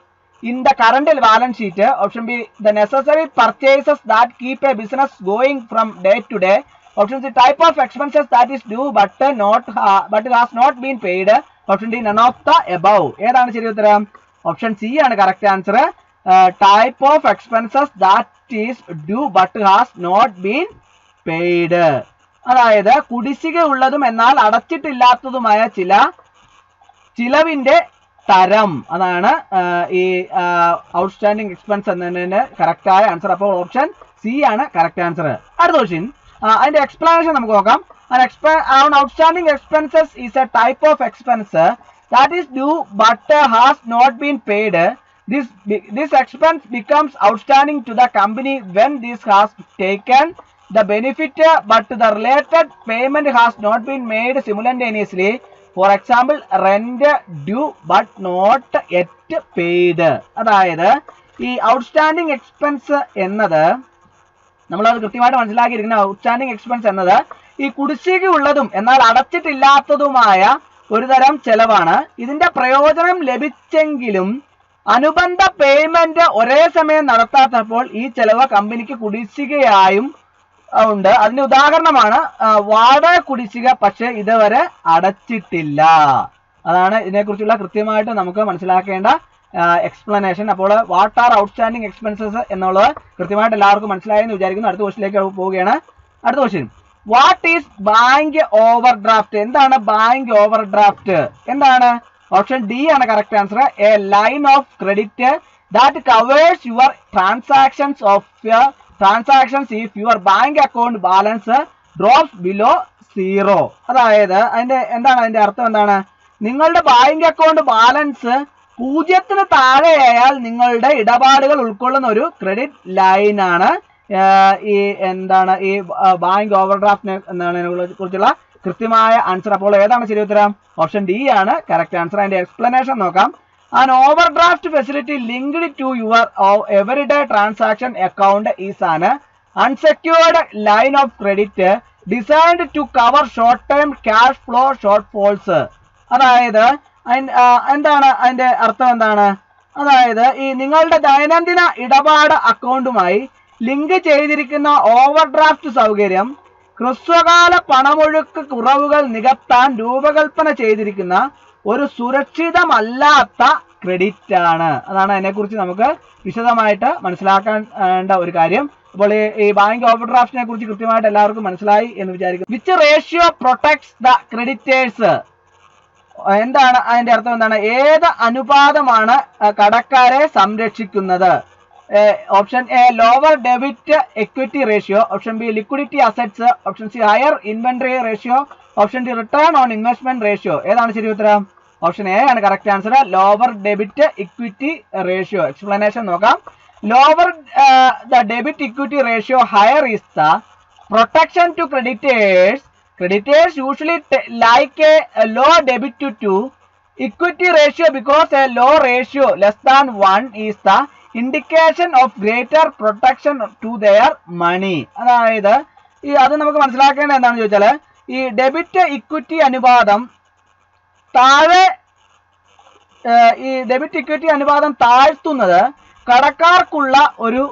in the current balance sheet. Option B, the necessary purchases that keep a business going from day to day. Option C, type of expenses that is due but has not been paid. Option D, none of the above. ഏതാണ് ശരി ഉത്തരം? ഓപ്ഷൻ സി ആണ് correct answer. Type of expenses that is due but has not been paid. അതായത് കുടിശ്ശിക ഉള്ളതും എന്നാൽ അടച്ചിട്ടില്ലാത്തതുമായ ചിലവിന്റെ തരം. അതാണ് ഈ ഔട്ട്സ്റ്റാൻഡിംഗ് എക്സ്പെൻസ് എന്നതിന്റെ കറക്റ്റ് ആയ ആൻസർ. അപ്പോൾ ഓപ്ഷൻ സി ആണ് കറക്റ്റ് ആൻസർ. അടുത്ത ക്വസ്റ്റ്യൻ, അതിന്റെ എക്സ്പ്ലനേഷൻ നമുക്ക് നോക്കാം. Outstanding expenses is a type of expense that is due but has not been paid. This expense becomes outstanding to the company when this has taken the benefit but the related payment has not been made simultaneously. For example, rent due but not yet paid. അതായത് ഈ ഔട്ട്സ്റ്റാൻഡിംഗ് എക്സ്പെൻസ് എന്നത് നമ്മളത് കൃത്യമായിട്ട് മനസ്സിലാക്കിയിരിക്കുന്ന ഔട്ട്സ്റ്റാൻഡിംഗ് എക്സ്പെൻസ് എന്നത് ഈ കുടിശ്ശിക ഉള്ളതും എന്നാൽ അടച്ചിട്ടില്ലാത്തതുമായ ഒരു തരം ചെലവാണ്. ഇതിന്റെ പ്രയോജനം ലഭിച്ചെങ്കിലും അനുബന്ധ പേയ്മെന്റ് ഒരേ സമയം നടത്താത്തപ്പോൾ ഈ ചെലവ് കമ്പനിക്ക് കുടിശ്ശികയായും ഉണ്ട്. അതിന്റെ ഉദാഹരണമാണ് വാടക കുടിശ്ശിക പക്ഷെ ഇതുവരെ അടച്ചിട്ടില്ല. അതാണ് ഇതിനെക്കുറിച്ചുള്ള കൃത്യമായിട്ട് നമുക്ക് മനസ്സിലാക്കേണ്ട എക്സ്പ്ലനേഷൻ. അപ്പോൾ വാട്ട് ആർ ഔട്ട്സ്റ്റാൻഡിംഗ് എക്സ്പെൻസസ് എന്നുള്ളത് കൃത്യമായിട്ട് എല്ലാവർക്കും മനസ്സിലായെന്ന് വിചാരിക്കുന്നു. അടുത്ത ക്വസ്റ്റിലേക്ക് പോവുകയാണ്. അടുത്ത question, what is bank over draft? എന്താണ് ബാങ്ക് ഓവർ ഡ്രാഫ്റ്റ്? എന്താണ്? ഓപ്ഷൻ ഡി ആണ് correct answer. A line of credit that covers your transactions if your bank account balance drops below 0. അതായത് എന്താണ് അതിന്റെ അർത്ഥം? എന്താണ്? നിങ്ങളുടെ ബാങ്ക് അക്കൗണ്ട് ബാലൻസ് 0 താഴെയായാൽ നിങ്ങളുടെ ഇടപാടുകൾ ഉൾക്കൊള്ളുന്ന ഒരു ക്രെഡിറ്റ് ലൈൻ ആണ് ഈ ബാങ്ക് ഓവർ ഡ്രാഫ്റ്റിനെ കുറിച്ചുള്ള കൃത്യമായ ആൻസർ. അപ്പോൾ ഏതാണ് ശരി ഉത്തരം? ഓപ്ഷൻ ഡി ആണ് കറക്റ്റ് ആൻസർ. അതിന്റെ എക്സ്പ്ലനേഷൻ നോക്കാം. An overdraft facility linked to your everyday transaction account is an unsecured line of credit designed to cover short-term cash flow shortfalls. അതായത് എന്താണ് അതിന്റെ അർത്ഥം? എന്താണ്? അതായത് ഈ നിങ്ങളുടെ ദൈനംദിന ഇടപാട് അക്കൗണ്ടുമായി ലിങ്ക് ചെയ്തിരിക്കുന്ന ഓവർഡ്രാഫ്റ്റ് സൗകര്യം ഹ്രസ്വകാല പണമൊഴുക്ക് കുറവുകൾ നികത്താൻ രൂപകൽപ്പന ചെയ്തിരിക്കുന്ന ഒരു സുരക്ഷിതമല്ലാത്ത ക്രെഡിറ്റ് ആണ്. അതാണ് അതിനെക്കുറിച്ച് നമുക്ക് വിശദമായിട്ട് മനസ്സിലാക്കേണ്ട ഒരു കാര്യം. അപ്പോൾ ഈ ബാങ്ക് ഓവർഡ്രാഫ്റ്റിനെ കുറിച്ച് കൃത്യമായിട്ട് എല്ലാവർക്കും മനസ്സിലായി എന്ന് വിചാരിക്കുന്നു. Which ratio protects the creditors? എന്താണ് അതിന്റെ അർത്ഥം? എന്താണ്? ഏത് അനുപാതമാണ് കടക്കാരെ സംരക്ഷിക്കുന്നത്? Option A lower debit equity ratio, option B liquidity assets, option C higher inventory ratio, option D return on investment ratio. ഏതാണ് ശരി ഉത്തരം? ഓപ്ഷൻ എ ആണ് correct answer. Lower debit equity ratio. Explanation നോക്കാം. Lower the debit equity ratio higher is the protection to creditors. Creditors usually like a low debit to equity ratio because a low ratio less than 1 is the indication of greater protection to their money. അതായത് അത് നമുക്ക് മനസ്സിലാക്കേണ്ടത് എന്താണെന്ന് ചോദിച്ചാൽ ഈ ഡെബിറ്റ് ഇക്വിറ്റി അനുപാതം താഴ്ത്തുന്നത് കടക്കാർക്കുള്ള ഒരു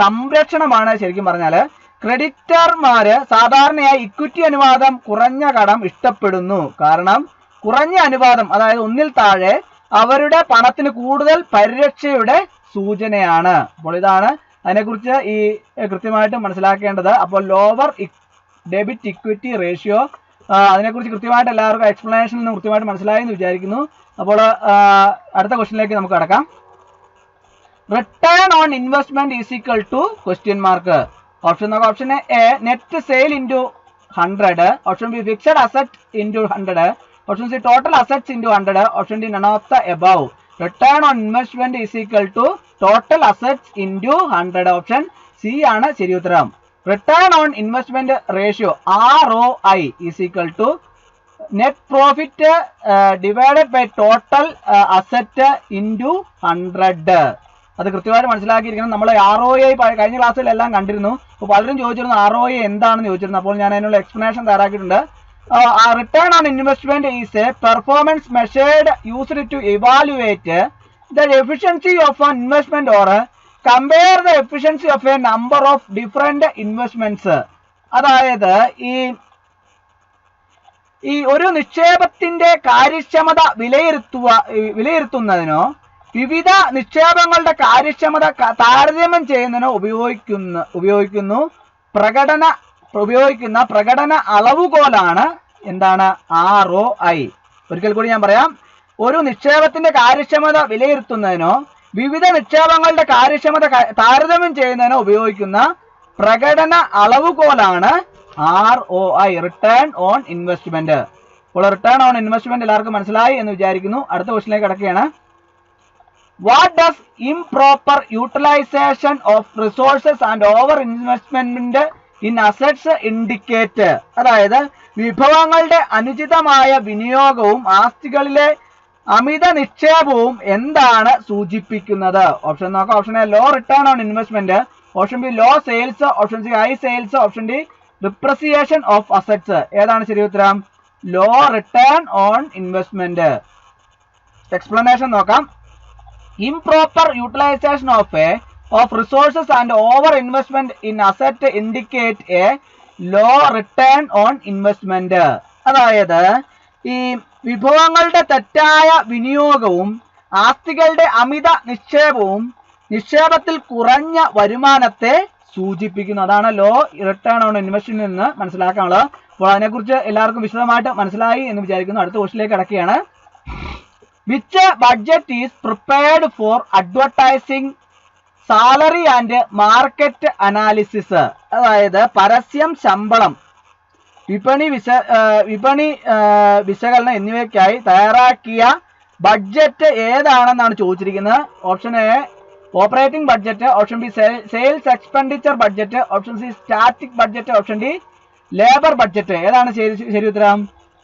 സംരക്ഷണമാണ്. ശരിക്കും പറഞ്ഞാൽ ക്രെഡിറ്റർമാര് സാധാരണയായി ഇക്വിറ്റി അനുപാതം കുറഞ്ഞ കടം ഇഷ്ടപ്പെടുന്നു. കാരണം കുറഞ്ഞ അനുപാതം, അതായത് 1-ൽ താഴെ, അവരുടെ പണത്തിന് കൂടുതൽ പരിരക്ഷയുടെ സൂചനയാണ്. അപ്പോൾ ഇതാണ് അതിനെക്കുറിച്ച് ഈ കൃത്യമായിട്ട് മനസ്സിലാക്കേണ്ടത്. അപ്പോൾ ലോവർ ഡെബിറ്റ് ഇക്വിറ്റി റേഷ്യോ, അതിനെക്കുറിച്ച് കൃത്യമായിട്ട് എല്ലാവർക്കും എക്സ്പ്ലനേഷനിൽ നിന്ന് കൃത്യമായിട്ട് മനസ്സിലായി എന്ന് വിചാരിക്കുന്നു. അപ്പോൾ അടുത്ത ക്വസ്റ്റ്യനിലേക്ക് നമുക്ക് കടക്കാം. Return on investment is equal to question mark. Option നോക്കാം. Option A net sale into 100, option B fixed asset into 100, option C total assets into 100, option D none of the above. Return on investment is equal to total assets into 100. Option C ആണ് ശരി ഉത്തരം. Return on investment ratio ROI is equal to net profit divided by total asset into 100. അത് കൃത്യമായിട്ട് മനസ്സിലാക്കിയിരിക്കണം. നമ്മൾ ROI കഴിഞ്ഞ ക്ലാസ്സിലെല്ലാം കണ്ടിരുന്നു. അപ്പോൾ പലരും ചോദിച്ചിരുന്നു ROI എന്താണെന്ന് ചോദിച്ചിരുന്നു. അപ്പോൾ ഞാൻ അതിനുള്ള എക്സ്പ്ലനേഷൻ തയ്യാറാക്കിയിട്ടുണ്ട്. Return on investment is a performance measured used to evaluate the efficiency of an investment or compare the efficiency of a number of different investments. അതായത് ഈ ഒരു നിക്ഷേപത്തിന്റെ കാര്യക്ഷമത വിലയിരുത്തുന്നതിനോ വിവിധ നിക്ഷേപങ്ങളുടെ കാര്യക്ഷമത താരതമ്യം ചെയ്യുന്നതിനോ ഉപയോഗിക്കുന്നു ഉപയോഗിക്കുന്ന പ്രകടന അളവുകോലാണ് എന്താണ്? ROI. ഒരിക്കൽ കൂടി ഞാൻ പറയാം. ഒരു നിക്ഷേപത്തിന്റെ കാര്യക്ഷമത വിലയിരുത്തുന്നതിനോ വിവിധ നിക്ഷേപങ്ങളുടെ കാര്യക്ഷമത താരതമ്യം ചെയ്യുന്നതിനോ ഉപയോഗിക്കുന്ന പ്രകടന അളവുകോലാണ് ROI, റിട്ടേൺ ഓൺ ഇൻവെസ്റ്റ്മെന്റ്. അപ്പോൾ റിട്ടേൺ ഓൺ ഇൻവെസ്റ്റ്മെന്റ് എല്ലാവർക്കും മനസ്സിലായി എന്ന് വിചാരിക്കുന്നു. അടുത്ത ക്വസ്റ്റിലേക്ക് കടക്കുകയാണ്. What does improper utilisation of resources and over investment in assets indicate? അതായത് വിഭവങ്ങളുടെ അനുചിതമായ വിനിയോഗവും ആസ്തികളിലെ അമിത നിക്ഷേപവും എന്താണ് സൂചിപ്പിക്കുന്നത്? ഓപ്ഷൻ നോക്കാം. Option A low return on investment, option B low sales, option C high sales, option D depreciation of assets. ഏതാണ് ശരി ഉത്തരം? Low return on investment. Explanation നോക്കാം. Improper utilisation of resources and over investment in asset indicate a low return on investment. അതായത് ഈ വിഭവങ്ങളുടെ തെറ്റായ വിനിയോഗവും ആസ്തികളുടെ അമിത നിക്ഷേപവും നിക്ഷേപത്തിൽ കുറഞ്ഞ വരുമാനത്തെ സൂചിപ്പിക്കുന്നു. അതാണ് ലോ റിട്ടേൺ ഓൺ ഇൻവെസ്റ്റ്മെന്റ് എന്ന് മനസ്സിലാക്കാനുള്ളത്. അപ്പോൾ അതിനെക്കുറിച്ച് എല്ലാവർക്കും വിശദമായിട്ട് മനസ്സിലായി എന്ന് വിചാരിക്കുന്നു. അടുത്ത ക്വസ്റ്റിലേക്ക് കടക്കുകയാണ്. Which budget is prepared for advertising, salary and market analysis? അതായത് പരസ്യം, ശമ്പളം, വിപണി വിശകലനം എന്നിവയ്ക്കായി തയ്യാറാക്കിയ ബഡ്ജറ്റ് ഏതാണെന്നാണ് ചോദിച്ചിരിക്കുന്നത്. Option A operating budget, option B sales expenditure budget, option C static budget, option D labour budget. ഏതാണ് ശരി ഉത്തരം?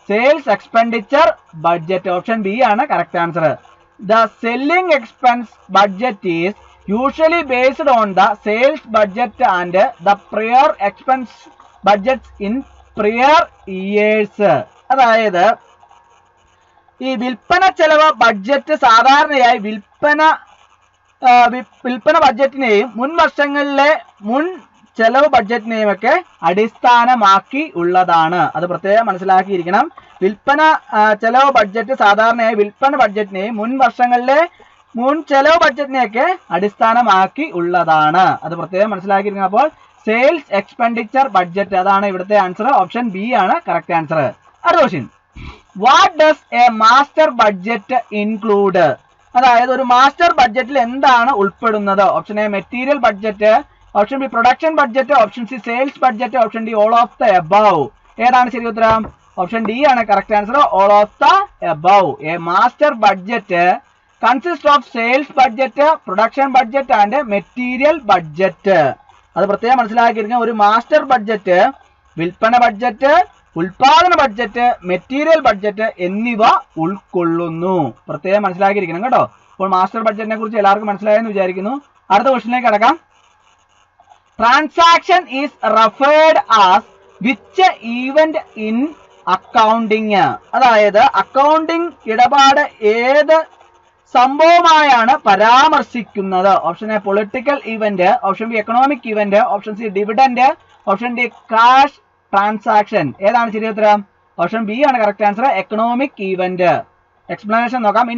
Sales expenditure budget. Option B ആണ് correct answer. The selling expense budget is usually based on the sales budget and the prior expense budgets in prior years. അതായത് ഈ വിൽപ്പന ചെലവ് ബഡ്ജറ്റ് സാധാരണയായി വിൽപ്പന ബഡ്ജറ്റിനെയും മുൻ വർഷങ്ങളിലെ മുൻ ചെലവ് ബഡ്ജറ്റിനെയും ഒക്കെ അടിസ്ഥാനമാക്കി ഉള്ളതാണ്. അത് പ്രത്യേകം മനസ്സിലാക്കിയിരിക്കണം. വിൽപ്പന ചെലവ് ബഡ്ജറ്റ് സാധാരണയായി വിൽപ്പന ബഡ്ജറ്റിനെയും മുൻ വർഷങ്ങളിലെ മുൻ ചെലവ് ബഡ്ജറ്റിനെയൊക്കെ അടിസ്ഥാനമാക്കി ഉള്ളതാണ്. അത് പ്രത്യേകം മനസ്സിലാക്കിയിരിക്കണം. അപ്പോൾ സെയിൽസ് എക്സ്പെൻഡിച്ചർ ബഡ്ജറ്റ്, അതാണ് ഇവിടുത്തെ ആൻസർ. ഓപ്ഷൻ ബി ആണ് കറക്റ്റ് ആൻസർ. അടുത്ത question. What does A master budget include? അതായത് ഒരു മാസ്റ്റർ ബഡ്ജറ്റിൽ എന്താണ് ഉൾപ്പെടുന്നത്? Option A material budget, option B production budget, option C sales budget, option D all of the above. ഏതാണ് ശരി ഉത്തരം? ഓപ്ഷൻ ഡി ആണ് correct answer. All of the above. A master budget consist of sales budget, production budget and material budget. അത് പ്രത്യേകം മനസ്സിലാക്കിയിരിക്കണം. ഒരു മാസ്റ്റർ ബഡ്ജറ്റ് വിൽപ്പന ബഡ്ജറ്റ്, ഉൽപാദന ബഡ്ജറ്റ്, മെറ്റീരിയൽ ബഡ്ജറ്റ് എന്നിവ ഉൾക്കൊള്ളുന്നു. പ്രത്യേകം മനസ്സിലാക്കിയിരിക്കണം കേട്ടോ. അപ്പോൾ മാസ്റ്റർ ബഡ്ജറ്റിനെ കുറിച്ച് എല്ലാവർക്കും മനസ്സിലായെന്ന് വിചാരിക്കുന്നു. അടുത്ത ക്വസ്റ്റ്യനിലേക്ക് കടക്കാം. Transaction is referred as which event in accounting? അതായത് അക്കൗണ്ടിങ് ഇടപാട് ഏത് സംഭവമായാണ് പരാമർശിക്കുന്നത്? Option A political event, option B economic event, option C dividend, option D cash transaction. ഏതാണ് ശരി ഉത്തരം? ഓപ്ഷൻ ബി ആണ് correct answer. Economic event. Explanation നോക്കാം.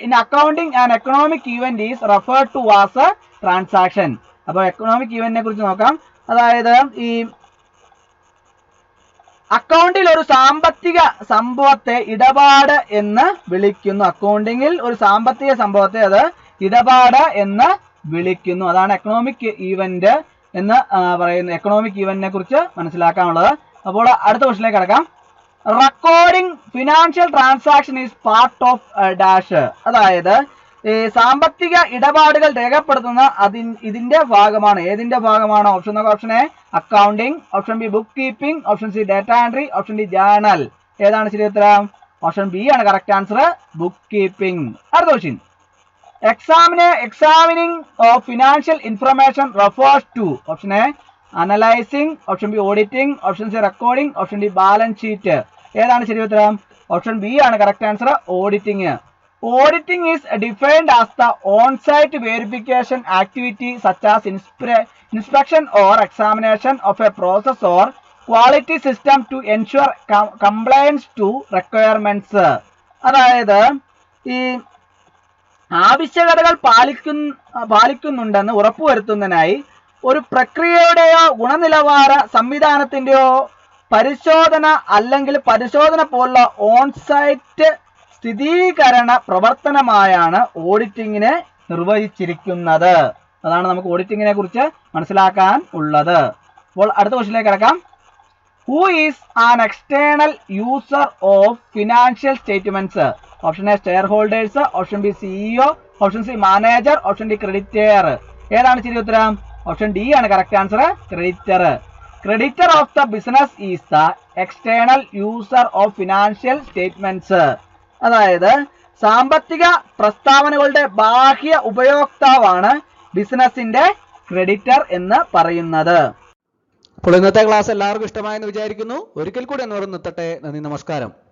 In accounting and economic event is referred to as transaction. അപ്പോൾ എക്കണോമിക് ഇവന്റിനെ കുറിച്ച് നോക്കാം. അതായത് ഈ അക്കൗണ്ടിൽ ഒരു സാമ്പത്തിക സംഭവത്തെ ഇടപാട് എന്ന് വിളിക്കുന്നു. അക്കൗണ്ടിങ്ങിൽ ഒരു സാമ്പത്തിക സംഭവത്തെ അത് ഇടപാട് എന്ന് വിളിക്കുന്നു. അതാണ് എക്കണോമിക് ഈവന്റ് എന്ന് പറയുന്നത്. എക്കണോമിക് ഈവന്റിനെ കുറിച്ച് മനസ്സിലാക്കാനുള്ളത്. അപ്പോൾ അടുത്ത ക്വസ്റ്റ്യനിലേക്ക് കടക്കാം. Recording financial transaction is part of dash. അതായത് സാമ്പത്തിക ഇടപാടുകൾ രേഖപ്പെടുത്തുന്ന ഇതിന്റെ ഭാഗമാണ്. ഏതിന്റെ ഭാഗമാണ്? ഓപ്ഷൻ നോക്കാം. Option A accounting, option B bookkeeping, option C data entry, option D journal. ഏതാണ് ശരി ഉത്തരം? ഓപ്ഷൻ ബി ആണ് കറക്റ്റ് ആൻസർ. Bookkeeping. അടുത്ത question. Examining of financial information refers to? Option A analysing, option B auditing, option C recording, option D balance sheet. ഏതാണ് ശരി ഉത്തരം? ഓപ്ഷൻ ബി ആണ് correct answer. Auditing. Auditing is defined as the on-site verification activity such as inspection or examination of a process or quality system to ensure compliance to requirements. അതായത് ഈ ആവശ്യകതകൾ പാലിക്കുന്നുണ്ടെന്ന് ഉറപ്പുവരുത്തുന്നതിനായി ഒരു പ്രക്രിയയുടെയോ ഗുണനിലവാര സംവിധാനത്തിന്റെയോ പരിശോധന അല്ലെങ്കിൽ പരിശോധന പോലുള്ള ഓൺസൈറ്റ് സ്ഥിരീകരണ പ്രവർത്തനമായാണ് ഓഡിറ്റിങ്ങിനെ നിർവഹിച്ചിരിക്കുന്നത്. അതാണ് നമുക്ക് ഓഡിറ്റിങ്ങിനെ കുറിച്ച് മനസ്സിലാക്കാൻ ഉള്ളത്. അപ്പോൾ അടുത്ത ക്വസ്റ്റ്യനിലേക്ക് കിടക്കാം. Who is an external user of financial statements? Option A share holders, option B CEO, option C manager, option D creditor. ഏതാണ് ശരി ഉത്തരം? ഓപ്ഷൻ ഡി ആണ് correct answer, creditor. Creditor of the business is the external user of financial statements. അതായത് സാമ്പത്തിക പ്രസ്താവനകളുടെ ബാഹ്യ ഉപയോക്താവാണ് ബിസിനസിന്റെ ക്രെഡിറ്റർ എന്ന് പറയുന്നത്. അപ്പോൾ ഇന്നത്തെ ക്ലാസ് എല്ലാവർക്കും ഇഷ്ടമായെന്ന് വിചാരിക്കുന്നു. ഒരിക്കൽ കൂടി എന്നോട് നിർത്തട്ടെ. നന്ദി, നമസ്കാരം.